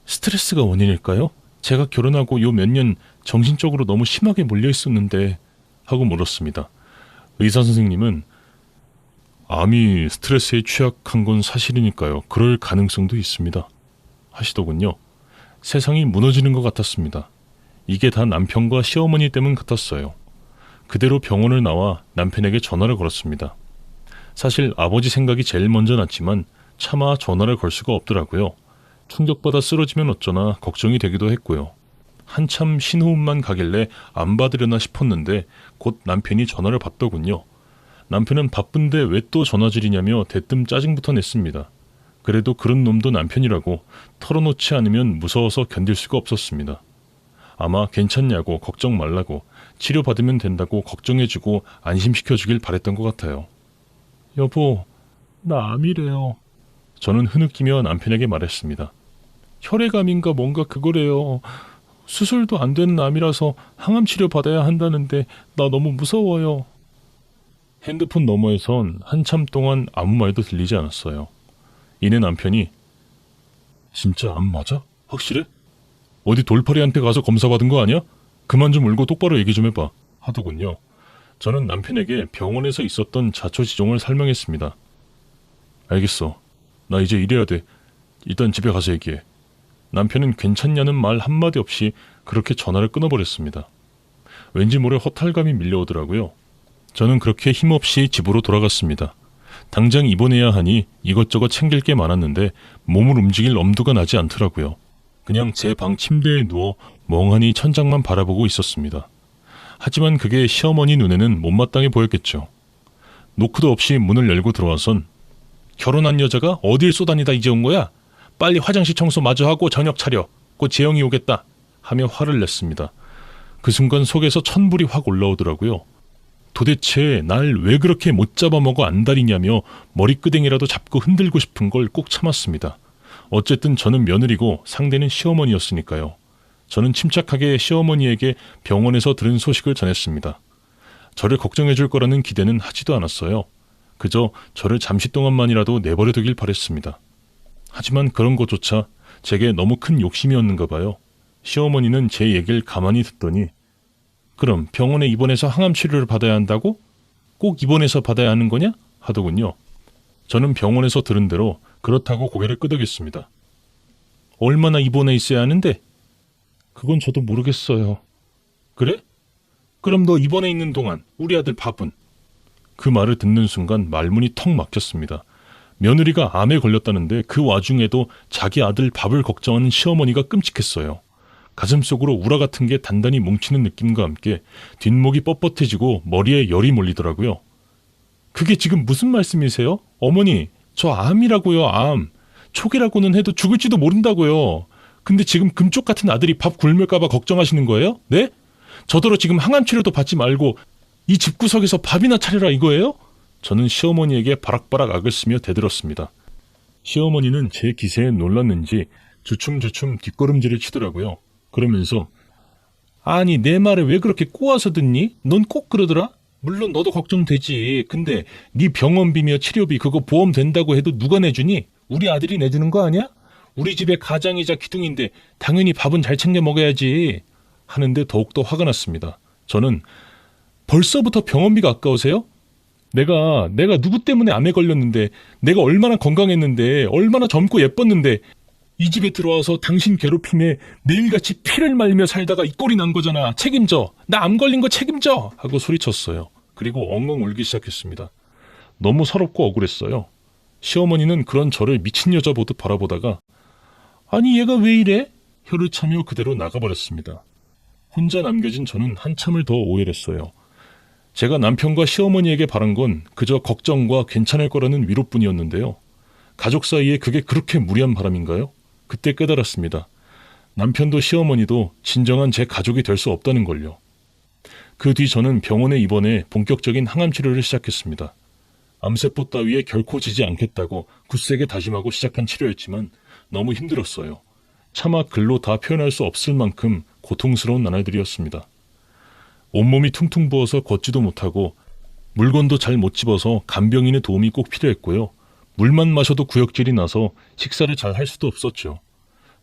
스트레스가 원인일까요? 제가 결혼하고 요 몇 년 정신적으로 너무 심하게 몰려 있었는데 하고 물었습니다. 의사 선생님은 암이 스트레스에 취약한 건 사실이니까요. 그럴 가능성도 있습니다. 하시더군요. 세상이 무너지는 것 같았습니다. 이게 다 남편과 시어머니 때문 같았어요. 그대로 병원을 나와 남편에게 전화를 걸었습니다. 사실 아버지 생각이 제일 먼저 났지만 차마 전화를 걸 수가 없더라고요. 충격받아 쓰러지면 어쩌나 걱정이 되기도 했고요. 한참 신호음만 가길래 안 받으려나 싶었는데 곧 남편이 전화를 받더군요. 남편은 바쁜데 왜 또 전화질이냐며 대뜸 짜증부터 냈습니다. 그래도 그런 놈도 남편이라고 털어놓지 않으면 무서워서 견딜 수가 없었습니다. 아마 괜찮냐고 걱정 말라고 치료받으면 된다고 걱정해주고 안심시켜주길 바랬던 것 같아요. 여보, 나 암이래요. 저는 흐느끼며 남편에게 말했습니다. 혈액암인가 뭔가 그거래요. 수술도 안 되는 암이라서 항암 치료 받아야 한다는데 나 너무 무서워요. 핸드폰 너머에선 한참 동안 아무 말도 들리지 않았어요. 이내 남편이 진짜 암 맞아? 확실해? 어디 돌팔이한테 가서 검사 받은 거 아니야? 그만 좀 울고 똑바로 얘기 좀 해봐 하더군요. 저는 남편에게 병원에서 있었던 자초지종을 설명했습니다. 알겠어. 나 이제 일해야 돼. 일단 집에 가서 얘기해. 남편은 괜찮냐는 말 한마디 없이 그렇게 전화를 끊어버렸습니다. 왠지 모를 허탈감이 밀려오더라고요. 저는 그렇게 힘없이 집으로 돌아갔습니다. 당장 입원해야 하니 이것저것 챙길 게 많았는데 몸을 움직일 엄두가 나지 않더라고요. 그냥 제 방 침대에 누워 멍하니 천장만 바라보고 있었습니다. 하지만 그게 시어머니 눈에는 못마땅해 보였겠죠. 노크도 없이 문을 열고 들어와선 결혼한 여자가 어딜 쏘다니다 이제 온 거야? 빨리 화장실 청소 마저 하고 저녁 차려. 곧 재영이 오겠다. 하며 화를 냈습니다. 그 순간 속에서 천불이 확 올라오더라고요. 도대체 날 왜 그렇게 못 잡아먹어 안달이냐며 머리끄댕이라도 잡고 흔들고 싶은 걸 꼭 참았습니다. 어쨌든 저는 며느리고 상대는 시어머니였으니까요. 저는 침착하게 시어머니에게 병원에서 들은 소식을 전했습니다. 저를 걱정해 줄 거라는 기대는 하지도 않았어요. 그저 저를 잠시 동안만이라도 내버려 두길 바랬습니다. 하지만 그런 것조차 제게 너무 큰 욕심이었는가 봐요. 시어머니는 제 얘기를 가만히 듣더니 그럼 병원에 입원해서 항암 치료를 받아야 한다고? 꼭 입원해서 받아야 하는 거냐? 하더군요. 저는 병원에서 들은 대로 그렇다고 고개를 끄덕였습니다. 얼마나 입원해 있어야 하는데? 그건 저도 모르겠어요. 그래? 그럼 너 입원해 있는 동안 우리 아들 밥은? 그 말을 듣는 순간 말문이 턱 막혔습니다. 며느리가 암에 걸렸다는데 그 와중에도 자기 아들 밥을 걱정하는 시어머니가 끔찍했어요. 가슴속으로 우라 같은 게 단단히 뭉치는 느낌과 함께 뒷목이 뻣뻣해지고 머리에 열이 몰리더라고요. 그게 지금 무슨 말씀이세요? 어머니, 저 암이라고요, 암. 초기라고는 해도 죽을지도 모른다고요. 근데 지금 금쪽 같은 아들이 밥 굶을까봐 걱정하시는 거예요? 네? 저더러 지금 항암 치료도 받지 말고 이 집구석에서 밥이나 차려라 이거예요? 저는 시어머니에게 바락바락 악을 쓰며 대들었습니다. 시어머니는 제 기세에 놀랐는지 주춤주춤 뒷걸음질을 치더라고요. 그러면서 아니 내 말을 왜 그렇게 꼬아서 듣니? 넌 꼭 그러더라? 물론 너도 걱정되지. 근데 네 병원비며 치료비 그거 보험 된다고 해도 누가 내주니? 우리 아들이 내주는 거 아니야? 우리 집의 가장이자 기둥인데 당연히 밥은 잘 챙겨 먹어야지. 하는데 더욱더 화가 났습니다. 저는 벌써부터 병원비가 아까우세요? 내가 누구 때문에 암에 걸렸는데 내가 얼마나 건강했는데 얼마나 젊고 예뻤는데 이 집에 들어와서 당신 괴롭힘에 매일같이 피를 말리며 살다가 이 꼴이 난 거잖아. 책임져. 나 암 걸린 거 책임져. 하고 소리쳤어요. 그리고 엉엉 울기 시작했습니다. 너무 서럽고 억울했어요. 시어머니는 그런 저를 미친 여자 보듯 바라보다가 아니 얘가 왜 이래? 혀를 차며 그대로 나가버렸습니다. 혼자 남겨진 저는 한참을 더 오열했어요. 제가 남편과 시어머니에게 바란 건 그저 걱정과 괜찮을 거라는 위로뿐이었는데요. 가족 사이에 그게 그렇게 무리한 바람인가요? 그때 깨달았습니다. 남편도 시어머니도 진정한 제 가족이 될 수 없다는 걸요. 그 뒤 저는 병원에 입원해 본격적인 항암 치료를 시작했습니다. 암세포 따위에 결코 지지 않겠다고 굳세게 다짐하고 시작한 치료였지만 너무 힘들었어요. 차마 글로 다 표현할 수 없을 만큼 고통스러운 나날들이었습니다. 온몸이 퉁퉁 부어서 걷지도 못하고 물건도 잘 못 집어서 간병인의 도움이 꼭 필요했고요. 물만 마셔도 구역질이 나서 식사를 잘 할 수도 없었죠.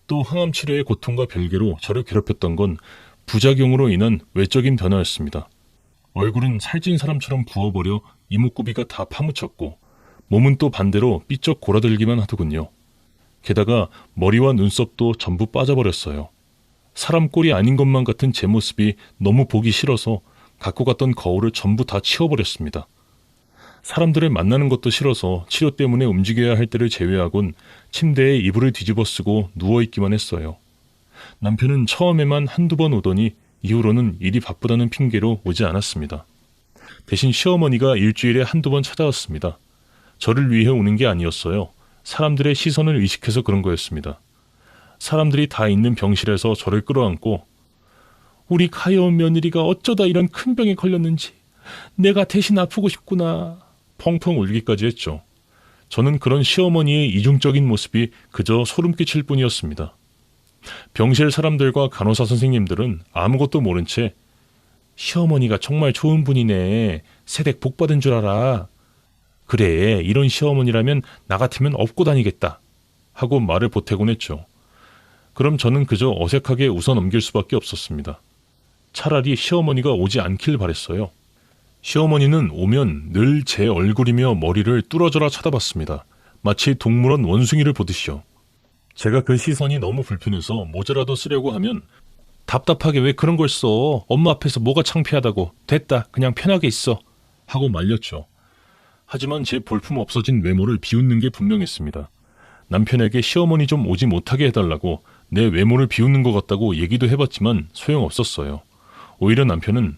또 항암 치료의 고통과 별개로 저를 괴롭혔던 건 부작용으로 인한 외적인 변화였습니다. 얼굴은 살찐 사람처럼 부어버려 이목구비가 다 파묻혔고 몸은 또 반대로 삐쩍 골아들기만 하더군요. 게다가 머리와 눈썹도 전부 빠져버렸어요. 사람 꼴이 아닌 것만 같은 제 모습이 너무 보기 싫어서 갖고 갔던 거울을 전부 다 치워버렸습니다. 사람들을 만나는 것도 싫어서 치료 때문에 움직여야 할 때를 제외하곤 침대에 이불을 뒤집어 쓰고 누워있기만 했어요. 남편은 처음에만 한두 번 오더니 이후로는 일이 바쁘다는 핑계로 오지 않았습니다. 대신 시어머니가 일주일에 한두 번 찾아왔습니다. 저를 위해 오는 게 아니었어요. 사람들의 시선을 의식해서 그런 거였습니다. 사람들이 다 있는 병실에서 저를 끌어안고 우리 가여운 며느리가 어쩌다 이런 큰 병에 걸렸는지 내가 대신 아프고 싶구나 펑펑 울기까지 했죠. 저는 그런 시어머니의 이중적인 모습이 그저 소름 끼칠 뿐이었습니다. 병실 사람들과 간호사 선생님들은 아무것도 모른 채 시어머니가 정말 좋은 분이네. 세댁 복 받은 줄 알아. 그래, 이런 시어머니라면 나 같으면 업고 다니겠다. 하고 말을 보태곤 했죠. 그럼 저는 그저 어색하게 웃어 넘길 수밖에 없었습니다. 차라리 시어머니가 오지 않길 바랬어요. 시어머니는 오면 늘 제 얼굴이며 머리를 뚫어져라 쳐다봤습니다. 마치 동물원 원숭이를 보듯이요. 제가 그 시선이 너무 불편해서 모자라도 쓰려고 하면 답답하게 왜 그런 걸 써? 엄마 앞에서 뭐가 창피하다고. 됐다. 그냥 편하게 있어. 하고 말렸죠. 하지만 제 볼품 없어진 외모를 비웃는 게 분명했습니다. 남편에게 시어머니 좀 오지 못하게 해달라고 내 외모를 비웃는 것 같다고 얘기도 해봤지만 소용없었어요. 오히려 남편은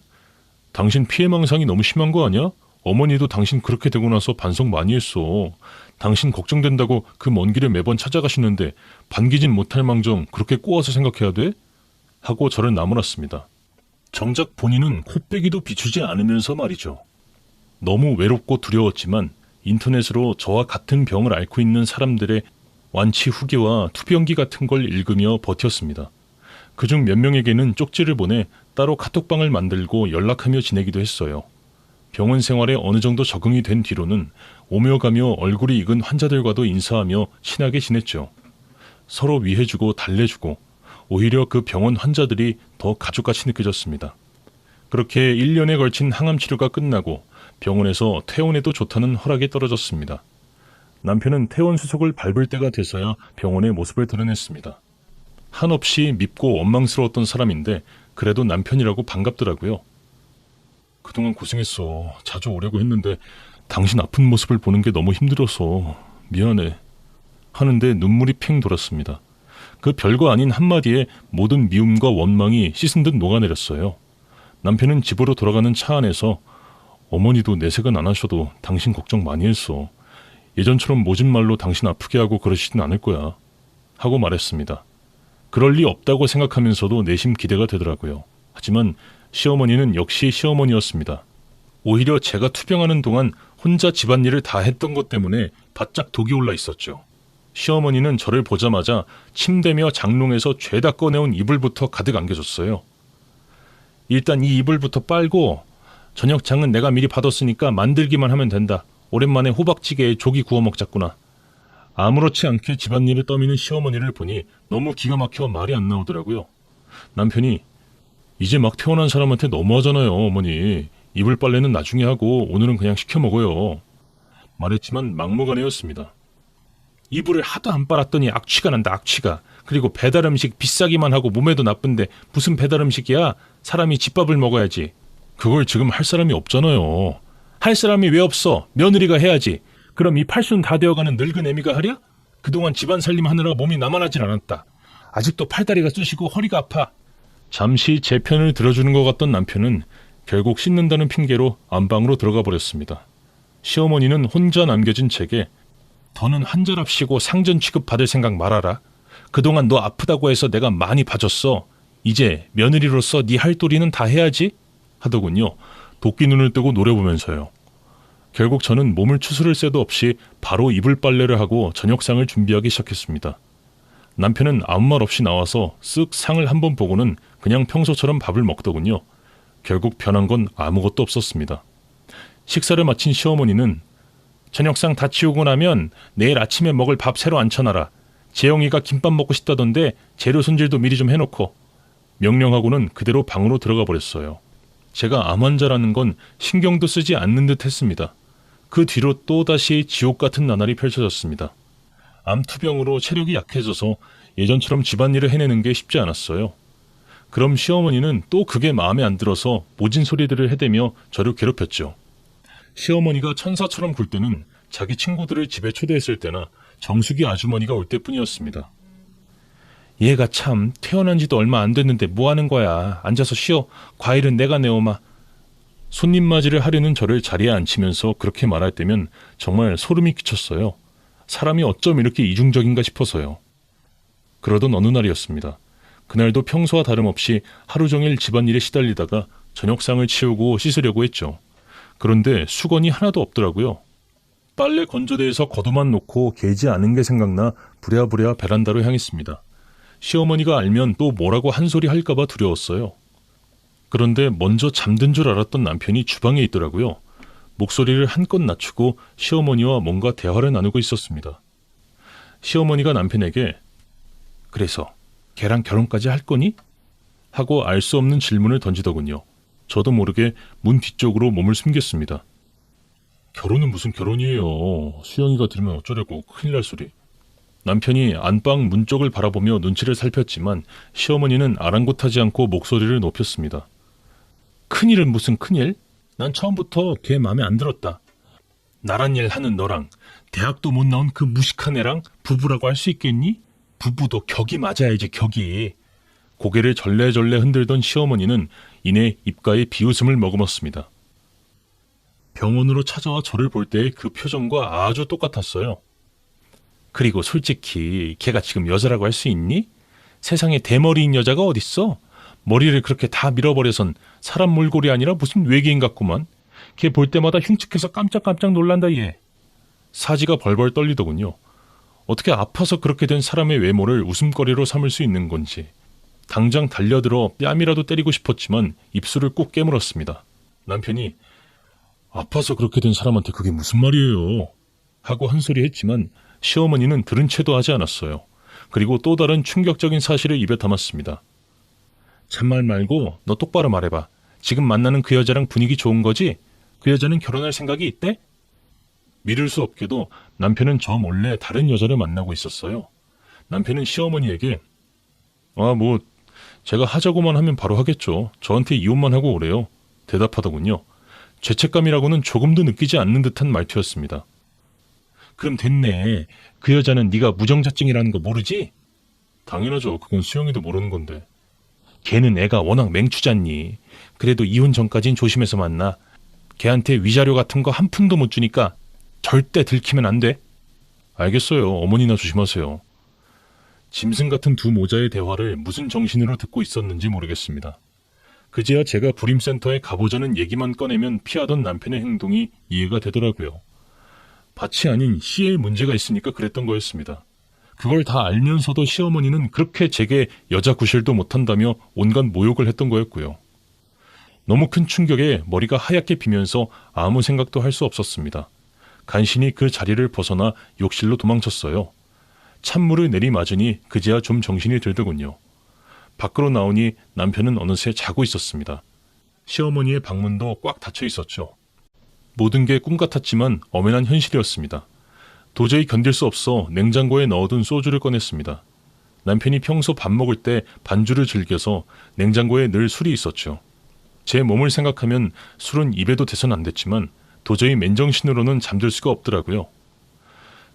당신 피해망상이 너무 심한 거 아니야? 어머니도 당신 그렇게 되고 나서 반성 많이 했어. 당신 걱정된다고 그 먼 길을 매번 찾아가시는데 반기진 못할 망정 그렇게 꼬아서 생각해야 돼? 하고 저를 나무랐습니다. 정작 본인은 코빼기도 비추지 않으면서 말이죠. 너무 외롭고 두려웠지만 인터넷으로 저와 같은 병을 앓고 있는 사람들의 완치 후기와 투병기 같은 걸 읽으며 버텼습니다. 그중 몇 명에게는 쪽지를 보내 따로 카톡방을 만들고 연락하며 지내기도 했어요. 병원 생활에 어느 정도 적응이 된 뒤로는 오며 가며 얼굴이 익은 환자들과도 인사하며 친하게 지냈죠. 서로 위해주고 달래주고 오히려 그 병원 환자들이 더 가족같이 느껴졌습니다. 그렇게 1년에 걸친 항암 치료가 끝나고 병원에서 퇴원해도 좋다는 허락이 떨어졌습니다. 남편은 퇴원 수속을 밟을 때가 돼서야 병원의 모습을 드러냈습니다. 한없이 밉고 원망스러웠던 사람인데 그래도 남편이라고 반갑더라고요. 그동안 고생했어. 자주 오려고 했는데 당신 아픈 모습을 보는 게 너무 힘들어서 미안해. 하는데 눈물이 팽 돌았습니다. 그 별거 아닌 한마디에 모든 미움과 원망이 씻은 듯 녹아내렸어요. 남편은 집으로 돌아가는 차 안에서 어머니도 내색은 안 하셔도 당신 걱정 많이 했어. 예전처럼 모진 말로 당신 아프게 하고 그러시진 않을 거야. 하고 말했습니다. 그럴 리 없다고 생각하면서도 내심 기대가 되더라고요. 하지만 시어머니는 역시 시어머니였습니다. 오히려 제가 투병하는 동안 혼자 집안일을 다 했던 것 때문에 바짝 독이 올라 있었죠. 시어머니는 저를 보자마자 침대며 장롱에서 죄다 꺼내온 이불부터 가득 안겨줬어요. 일단 이 이불부터 빨고 저녁장은 내가 미리 받았으니까 만들기만 하면 된다. 오랜만에 호박찌개에 조기 구워 먹자꾸나. 아무렇지 않게 집안일을 떠미는 시어머니를 보니 너무 기가 막혀 말이 안 나오더라고요. 남편이 이제 막 태어난 사람한테 너무하잖아요, 어머니. 이불 빨래는 나중에 하고 오늘은 그냥 시켜 먹어요. 말했지만 막무가내였습니다. 이불을 하도 안 빨았더니 악취가 난다, 악취가. 그리고 배달음식 비싸기만 하고 몸에도 나쁜데 무슨 배달음식이야? 사람이 집밥을 먹어야지. 그걸 지금 할 사람이 없잖아요. 할 사람이 왜 없어? 며느리가 해야지. 그럼 이 팔순 다 되어가는 늙은 애미가 하랴? 그동안 집안 살림 하느라 몸이 나만하질 않았다. 아직도 팔다리가 쑤시고 허리가 아파. 잠시 제 편을 들어주는 것 같던 남편은 결국 씻는다는 핑계로 안방으로 들어가 버렸습니다. 시어머니는 혼자 남겨진 제게 더는 한자랍시고 상전 취급받을 생각 말아라. 그동안 너 아프다고 해서 내가 많이 봐줬어. 이제 며느리로서 네 할 도리는 다 해야지 하더군요. 도끼 눈을 뜨고 노려보면서요. 결국 저는 몸을 추스를 새도 없이 바로 이불 빨래를 하고 저녁상을 준비하기 시작했습니다. 남편은 아무 말 없이 나와서 쓱 상을 한번 보고는 그냥 평소처럼 밥을 먹더군요. 결국 변한 건 아무것도 없었습니다. 식사를 마친 시어머니는 저녁상 다 치우고 나면 내일 아침에 먹을 밥 새로 앉혀놔라. 재영이가 김밥 먹고 싶다던데 재료 손질도 미리 좀 해놓고. 명령하고는 그대로 방으로 들어가 버렸어요. 제가 암 환자라는 건 신경도 쓰지 않는 듯 했습니다. 그 뒤로 또다시 지옥 같은 나날이 펼쳐졌습니다. 암 투병으로 체력이 약해져서 예전처럼 집안일을 해내는 게 쉽지 않았어요. 그럼 시어머니는 또 그게 마음에 안 들어서 모진 소리들을 해대며 저를 괴롭혔죠. 시어머니가 천사처럼 굴 때는 자기 친구들을 집에 초대했을 때나 정수기 아주머니가 올 때뿐이었습니다. 얘가 참 태어난 지도 얼마 안 됐는데 뭐 하는 거야. 앉아서 쉬어. 과일은 내가 내오마. 손님 맞이를 하려는 저를 자리에 앉히면서 그렇게 말할 때면 정말 소름이 끼쳤어요. 사람이 어쩜 이렇게 이중적인가 싶어서요. 그러던 어느 날이었습니다. 그날도 평소와 다름없이 하루 종일 집안일에 시달리다가 저녁상을 치우고 씻으려고 했죠. 그런데 수건이 하나도 없더라고요. 빨래 건조대에서 걷어만 놓고 개지 않은 게 생각나 부랴부랴 베란다로 향했습니다. 시어머니가 알면 또 뭐라고 한 소리 할까봐 두려웠어요. 그런데 먼저 잠든 줄 알았던 남편이 주방에 있더라고요. 목소리를 한껏 낮추고 시어머니와 뭔가 대화를 나누고 있었습니다. 시어머니가 남편에게 그래서 걔랑 결혼까지 할 거니? 하고 알 수 없는 질문을 던지더군요. 저도 모르게 문 뒤쪽으로 몸을 숨겼습니다. 결혼은 무슨 결혼이에요. 수영이가 들으면 어쩌려고 큰일 날 소리. 남편이 안방 문 쪽을 바라보며 눈치를 살폈지만 시어머니는 아랑곳하지 않고 목소리를 높였습니다. 큰일은 무슨 큰일? 난 처음부터 걔 마음에 안 들었다. 나란 일 하는 너랑 대학도 못 나온 그 무식한 애랑 부부라고 할 수 있겠니? 부부도 격이 맞아야지 격이. 고개를 절레절레 흔들던 시어머니는 이내 입가에 비웃음을 머금었습니다. 병원으로 찾아와 저를 볼 때의 그 표정과 아주 똑같았어요. 그리고 솔직히 걔가 지금 여자라고 할 수 있니? 세상에 대머리인 여자가 어딨어? 머리를 그렇게 다 밀어버려선 사람 몰골이 아니라 무슨 외계인 같구만. 걔 볼 때마다 흉측해서 깜짝깜짝 놀란다 얘. 사지가 벌벌 떨리더군요. 어떻게 아파서 그렇게 된 사람의 외모를 웃음거리로 삼을 수 있는 건지. 당장 달려들어 뺨이라도 때리고 싶었지만 입술을 꼭 깨물었습니다. 남편이 아파서 그렇게 된 사람한테 그게 무슨 말이에요? 하고 한 소리 했지만 시어머니는 들은 채도 하지 않았어요. 그리고 또 다른 충격적인 사실을 입에 담았습니다. 잔말 말고 너 똑바로 말해봐. 지금 만나는 그 여자랑 분위기 좋은 거지? 그 여자는 결혼할 생각이 있대? 믿을 수 없게도 남편은 저 몰래 다른 여자를 만나고 있었어요. 남편은 시어머니에게 제가 하자고만 하면 바로 하겠죠. 저한테 이혼만 하고 오래요. 대답하더군요. 죄책감이라고는 조금도 느끼지 않는 듯한 말투였습니다. 그럼 됐네. 그 여자는 네가 무정자증이라는 거 모르지? 당연하죠. 그건 수영이도 모르는 건데. 걔는 애가 워낙 맹추잖니. 그래도 이혼 전까진 조심해서 만나. 걔한테 위자료 같은 거 한 푼도 못 주니까 절대 들키면 안 돼. 알겠어요. 어머니나 조심하세요. 짐승 같은 두 모자의 대화를 무슨 정신으로 듣고 있었는지 모르겠습니다. 그제야 제가 불임센터에 가보자는 얘기만 꺼내면 피하던 남편의 행동이 이해가 되더라고요. 밭이 아닌 씨에 문제가 있으니까 그랬던 거였습니다. 그걸 다 알면서도 시어머니는 그렇게 제게 여자 구실도 못한다며 온갖 모욕을 했던 거였고요. 너무 큰 충격에 머리가 하얗게 비면서 아무 생각도 할 수 없었습니다. 간신히 그 자리를 벗어나 욕실로 도망쳤어요. 찬물을 내리맞으니 그제야 좀 정신이 들더군요. 밖으로 나오니 남편은 어느새 자고 있었습니다. 시어머니의 방문도 꽉 닫혀 있었죠. 모든 게 꿈 같았지만 엄연한 현실이었습니다. 도저히 견딜 수 없어 냉장고에 넣어둔 소주를 꺼냈습니다. 남편이 평소 밥 먹을 때 반주를 즐겨서 냉장고에 늘 술이 있었죠. 제 몸을 생각하면 술은 입에도 대선 안 됐지만 도저히 맨정신으로는 잠들 수가 없더라고요.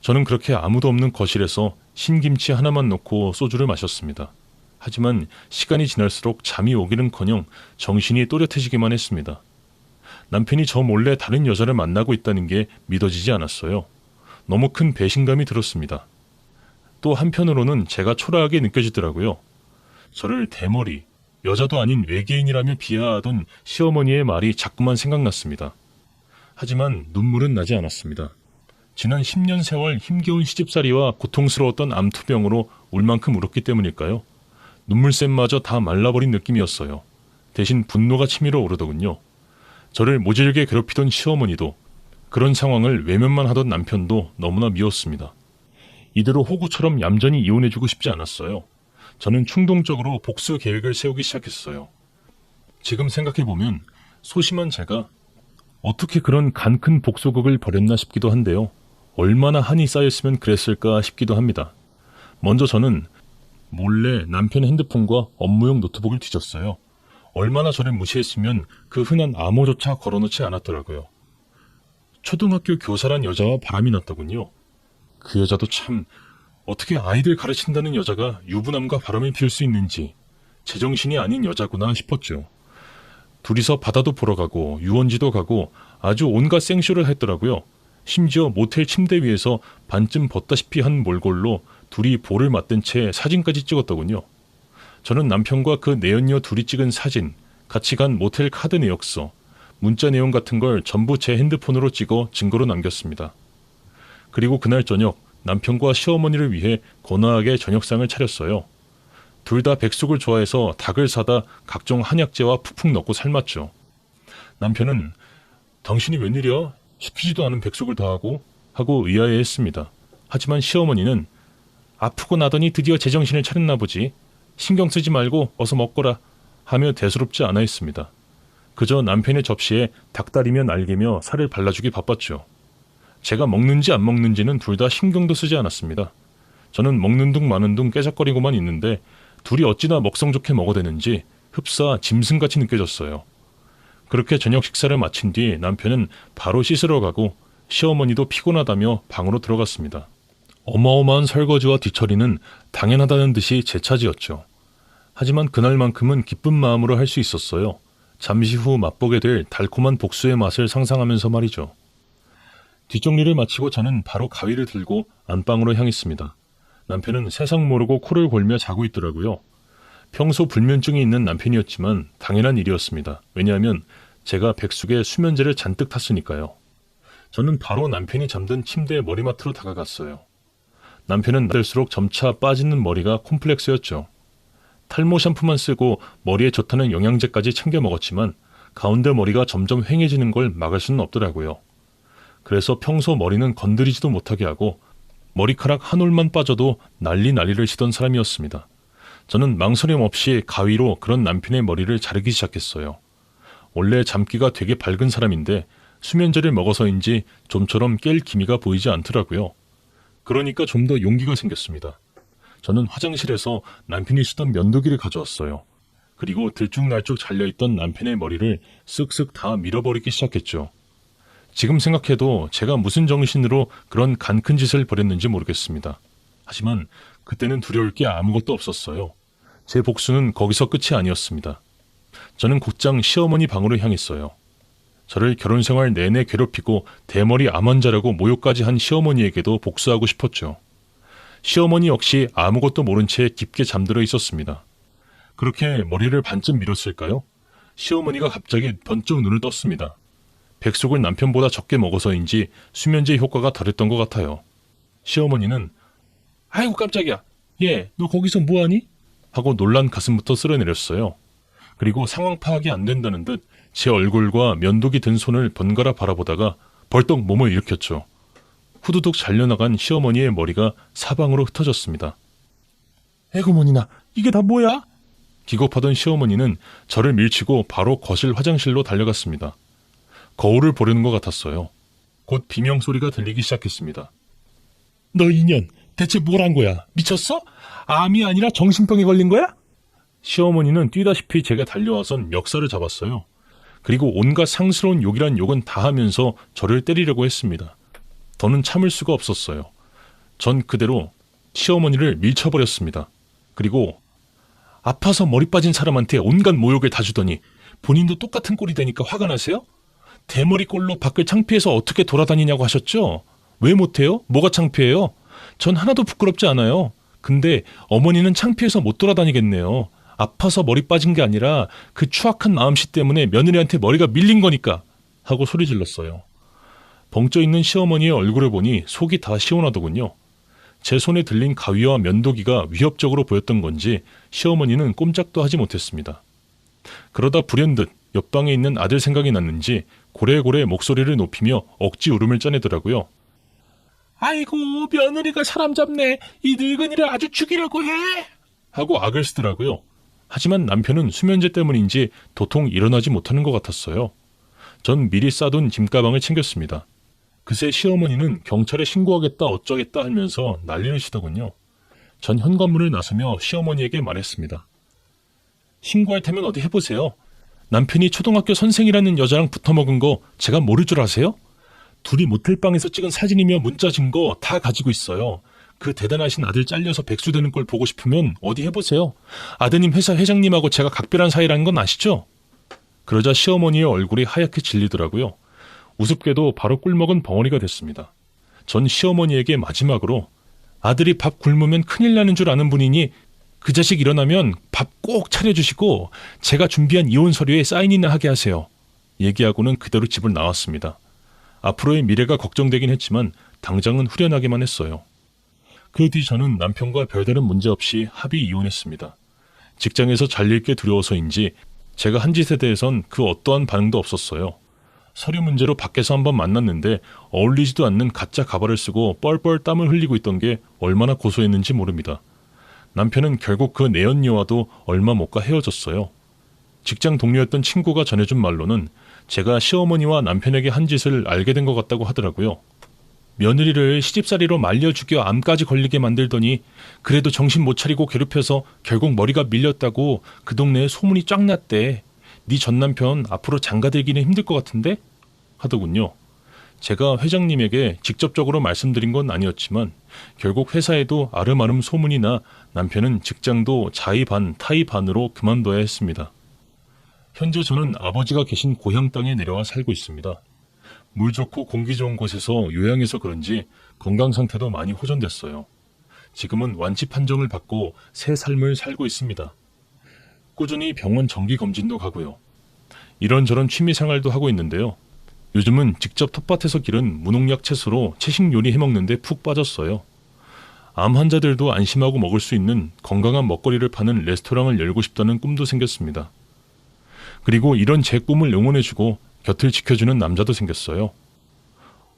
저는 그렇게 아무도 없는 거실에서 신김치 하나만 넣고 소주를 마셨습니다. 하지만 시간이 지날수록 잠이 오기는커녕 정신이 또렷해지기만 했습니다. 남편이 저 몰래 다른 여자를 만나고 있다는 게 믿어지지 않았어요. 너무 큰 배신감이 들었습니다. 또 한편으로는 제가 초라하게 느껴지더라고요. 저를 대머리, 여자도 아닌 외계인이라며 비하하던 시어머니의 말이 자꾸만 생각났습니다. 하지만 눈물은 나지 않았습니다. 지난 10년 세월 힘겨운 시집살이와 고통스러웠던 암투병으로 울 만큼 울었기 때문일까요? 눈물샘마저 다 말라버린 느낌이었어요. 대신 분노가 치밀어 오르더군요. 저를 모질게 괴롭히던 시어머니도, 그런 상황을 외면만 하던 남편도 너무나 미웠습니다. 이대로 호구처럼 얌전히 이혼해주고 싶지 않았어요. 저는 충동적으로 복수 계획을 세우기 시작했어요. 지금 생각해보면 소심한 제가 어떻게 그런 간 큰 복수극을 벌였나 싶기도 한데요. 얼마나 한이 쌓였으면 그랬을까 싶기도 합니다. 먼저 저는 몰래 남편의 핸드폰과 업무용 노트북을 뒤졌어요. 얼마나 저를 무시했으면 그 흔한 암호조차 걸어놓지 않았더라고요. 초등학교 교사란 여자와 바람이 났더군요. 그 여자도 참 어떻게 아이들 가르친다는 여자가 유부남과 바람을 피울 수 있는지 제정신이 아닌 여자구나 싶었죠. 둘이서 바다도 보러 가고 유원지도 가고 아주 온갖 생쇼를 했더라고요. 심지어 모텔 침대 위에서 반쯤 벗다시피 한 몰골로 둘이 볼을 맞댄 채 사진까지 찍었더군요. 저는 남편과 그 내연녀 둘이 찍은 사진, 같이 간 모텔 카드 내역서, 문자 내용 같은 걸 전부 제 핸드폰으로 찍어 증거로 남겼습니다. 그리고 그날 저녁 남편과 시어머니를 위해 거나하게 저녁상을 차렸어요. 둘 다 백숙을 좋아해서 닭을 사다 각종 한약재와 푹푹 넣고 삶았죠. 남편은 당신이 웬일이야? 시키지도 않은 백숙을 다 하고 의아해했습니다. 하지만 시어머니는 아프고 나더니 드디어 제정신을 차렸나 보지. 신경 쓰지 말고 어서 먹거라 하며 대수롭지 않아 했습니다. 그저 남편의 접시에 닭다리며 날개며 살을 발라주기 바빴죠. 제가 먹는지 안 먹는지는 둘 다 신경도 쓰지 않았습니다. 저는 먹는 둥 마는 둥 깨작거리고만 있는데 둘이 어찌나 먹성 좋게 먹어대는지 흡사 짐승같이 느껴졌어요. 그렇게 저녁 식사를 마친 뒤 남편은 바로 씻으러 가고 시어머니도 피곤하다며 방으로 들어갔습니다. 어마어마한 설거지와 뒤처리는 당연하다는 듯이 제 차지였죠. 하지만 그날만큼은 기쁜 마음으로 할 수 있었어요. 잠시 후 맛보게 될 달콤한 복수의 맛을 상상하면서 말이죠. 뒷정리를 마치고 저는 바로 가위를 들고 안방으로 향했습니다. 남편은 세상 모르고 코를 골며 자고 있더라고요. 평소 불면증이 있는 남편이었지만 당연한 일이었습니다. 왜냐하면 제가 백숙에 수면제를 잔뜩 탔으니까요. 저는 바로 남편이 잠든 침대의 머리맡으로 다가갔어요. 남편은 날수록 점차 빠지는 머리가 콤플렉스였죠. 탈모 샴푸만 쓰고 머리에 좋다는 영양제까지 챙겨 먹었지만 가운데 머리가 점점 휑해지는 걸 막을 수는 없더라고요. 그래서 평소 머리는 건드리지도 못하게 하고 머리카락 한 올만 빠져도 난리를 치던 사람이었습니다. 저는 망설임 없이 가위로 그런 남편의 머리를 자르기 시작했어요. 원래 잠기가 되게 밝은 사람인데 수면제를 먹어서인지 좀처럼 깰 기미가 보이지 않더라고요. 그러니까 좀 더 용기가 생겼습니다. 저는 화장실에서 남편이 쓰던 면도기를 가져왔어요. 그리고 들쭉날쭉 잘려있던 남편의 머리를 쓱쓱 다 밀어버리기 시작했죠. 지금 생각해도 제가 무슨 정신으로 그런 간 큰 짓을 벌였는지 모르겠습니다. 하지만 그때는 두려울 게 아무것도 없었어요. 제 복수는 거기서 끝이 아니었습니다. 저는 곧장 시어머니 방으로 향했어요. 저를 결혼생활 내내 괴롭히고 대머리 암환자라고 모욕까지 한 시어머니에게도 복수하고 싶었죠. 시어머니 역시 아무것도 모른 채 깊게 잠들어 있었습니다. 그렇게 머리를 반쯤 밀었을까요? 시어머니가 갑자기 번쩍 눈을 떴습니다. 백숙을 남편보다 적게 먹어서인지 수면제 효과가 덜했던 것 같아요. 시어머니는 아이고 깜짝이야. 얘 너 거기서 뭐하니? 하고 놀란 가슴부터 쓸어내렸어요. 그리고 상황 파악이 안 된다는 듯 제 얼굴과 면도기 든 손을 번갈아 바라보다가 벌떡 몸을 일으켰죠. 후두둑 잘려나간 시어머니의 머리가 사방으로 흩어졌습니다. 에고머니나 이게 다 뭐야? 기겁하던 시어머니는 저를 밀치고 바로 거실 화장실로 달려갔습니다. 거울을 보려는 것 같았어요. 곧 비명소리가 들리기 시작했습니다. 너 이년 대체 뭘 한 거야? 미쳤어? 암이 아니라 정신병에 걸린 거야? 시어머니는 뛰다시피 제가 달려와선 멱살을 잡았어요. 그리고 온갖 상스러운 욕이란 욕은 다 하면서 저를 때리려고 했습니다. 더는 참을 수가 없었어요. 전 그대로 시어머니를 밀쳐버렸습니다. 그리고 아파서 머리 빠진 사람한테 온갖 모욕을 다 주더니 본인도 똑같은 꼴이 되니까 화가 나세요? 대머리 꼴로 밖을 창피해서 어떻게 돌아다니냐고 하셨죠? 왜 못해요? 뭐가 창피해요? 전 하나도 부끄럽지 않아요. 근데 어머니는 창피해서 못 돌아다니겠네요. 아파서 머리 빠진 게 아니라 그 추악한 마음씨 때문에 며느리한테 머리가 밀린 거니까 하고 소리 질렀어요. 벙쪄 있는 시어머니의 얼굴을 보니 속이 다 시원하더군요. 제 손에 들린 가위와 면도기가 위협적으로 보였던 건지 시어머니는 꼼짝도 하지 못했습니다. 그러다 불현듯 옆방에 있는 아들 생각이 났는지 고래고래 목소리를 높이며 억지 울음을 짜내더라고요. 아이고 며느리가 사람 잡네. 이 늙은이를 아주 죽이려고 해. 하고 악을 쓰더라고요. 하지만 남편은 수면제 때문인지 도통 일어나지 못하는 것 같았어요. 전 미리 싸둔 짐가방을 챙겼습니다. 그새 시어머니는 경찰에 신고하겠다 어쩌겠다 하면서 난리를 치더군요. 전 현관문을 나서며 시어머니에게 말했습니다. 신고할 테면 어디 해보세요. 남편이 초등학교 선생이라는 여자랑 붙어먹은 거 제가 모를 줄 아세요? 둘이 모텔방에서 찍은 사진이며 문자 증거 다 가지고 있어요. 그 대단하신 아들 잘려서 백수되는 걸 보고 싶으면 어디 해보세요. 아드님 회사 회장님하고 제가 각별한 사이라는 건 아시죠? 그러자 시어머니의 얼굴이 하얗게 질리더라고요. 우습게도 바로 꿀먹은 벙어리가 됐습니다. 전 시어머니에게 마지막으로 아들이 밥 굶으면 큰일 나는 줄 아는 분이니 그 자식 일어나면 밥 꼭 차려주시고 제가 준비한 이혼 서류에 사인이나 하게 하세요. 얘기하고는 그대로 집을 나왔습니다. 앞으로의 미래가 걱정되긴 했지만 당장은 후련하기만 했어요. 그 뒤 저는 남편과 별다른 문제 없이 합의 이혼했습니다. 직장에서 잘릴 게 두려워서인지 제가 한 짓에 대해선 그 어떠한 반응도 없었어요. 서류 문제로 밖에서 한번 만났는데 어울리지도 않는 가짜 가발을 쓰고 뻘뻘 땀을 흘리고 있던 게 얼마나 고소했는지 모릅니다. 남편은 결국 그 내연녀와도 얼마 못 가 헤어졌어요. 직장 동료였던 친구가 전해준 말로는 제가 시어머니와 남편에게 한 짓을 알게 된 것 같다고 하더라고요. 며느리를 시집살이로 말려 죽여 암까지 걸리게 만들더니 그래도 정신 못 차리고 괴롭혀서 결국 머리가 밀렸다고 그 동네에 소문이 쫙 났대. 네 전남편 앞으로 장가들기는 힘들 것 같은데? 하더군요. 제가 회장님에게 직접적으로 말씀드린 건 아니었지만 결국 회사에도 아름아름 소문이 나 남편은 직장도 자의 반 타의 반으로 그만둬야 했습니다. 현재 저는 아버지가 계신 고향 땅에 내려와 살고 있습니다. 물 좋고 공기 좋은 곳에서 요양해서 그런지 건강 상태도 많이 호전됐어요. 지금은 완치 판정을 받고 새 삶을 살고 있습니다. 꾸준히 병원 정기 검진도 가고요. 이런저런 취미 생활도 하고 있는데요. 요즘은 직접 텃밭에서 기른 무농약 채소로 채식 요리 해먹는데 푹 빠졌어요. 암 환자들도 안심하고 먹을 수 있는 건강한 먹거리를 파는 레스토랑을 열고 싶다는 꿈도 생겼습니다. 그리고 이런 제 꿈을 응원해주고 곁을 지켜주는 남자도 생겼어요.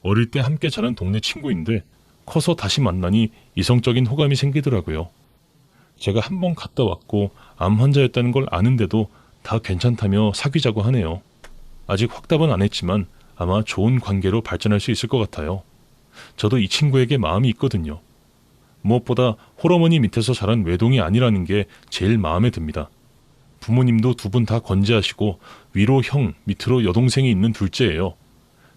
어릴 때 함께 자란 동네 친구인데 커서 다시 만나니 이성적인 호감이 생기더라고요. 제가 한 번 갔다 왔고 암 환자였다는 걸 아는데도 다 괜찮다며 사귀자고 하네요. 아직 확답은 안 했지만 아마 좋은 관계로 발전할 수 있을 것 같아요. 저도 이 친구에게 마음이 있거든요. 무엇보다 홀어머니 밑에서 자란 외동이 아니라는 게 제일 마음에 듭니다. 부모님도 두 분 다 건재하시고 위로 형, 밑으로 여동생이 있는 둘째예요.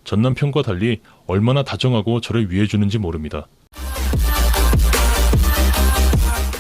전남편과 달리 얼마나 다정하고 저를 위해주는지 모릅니다.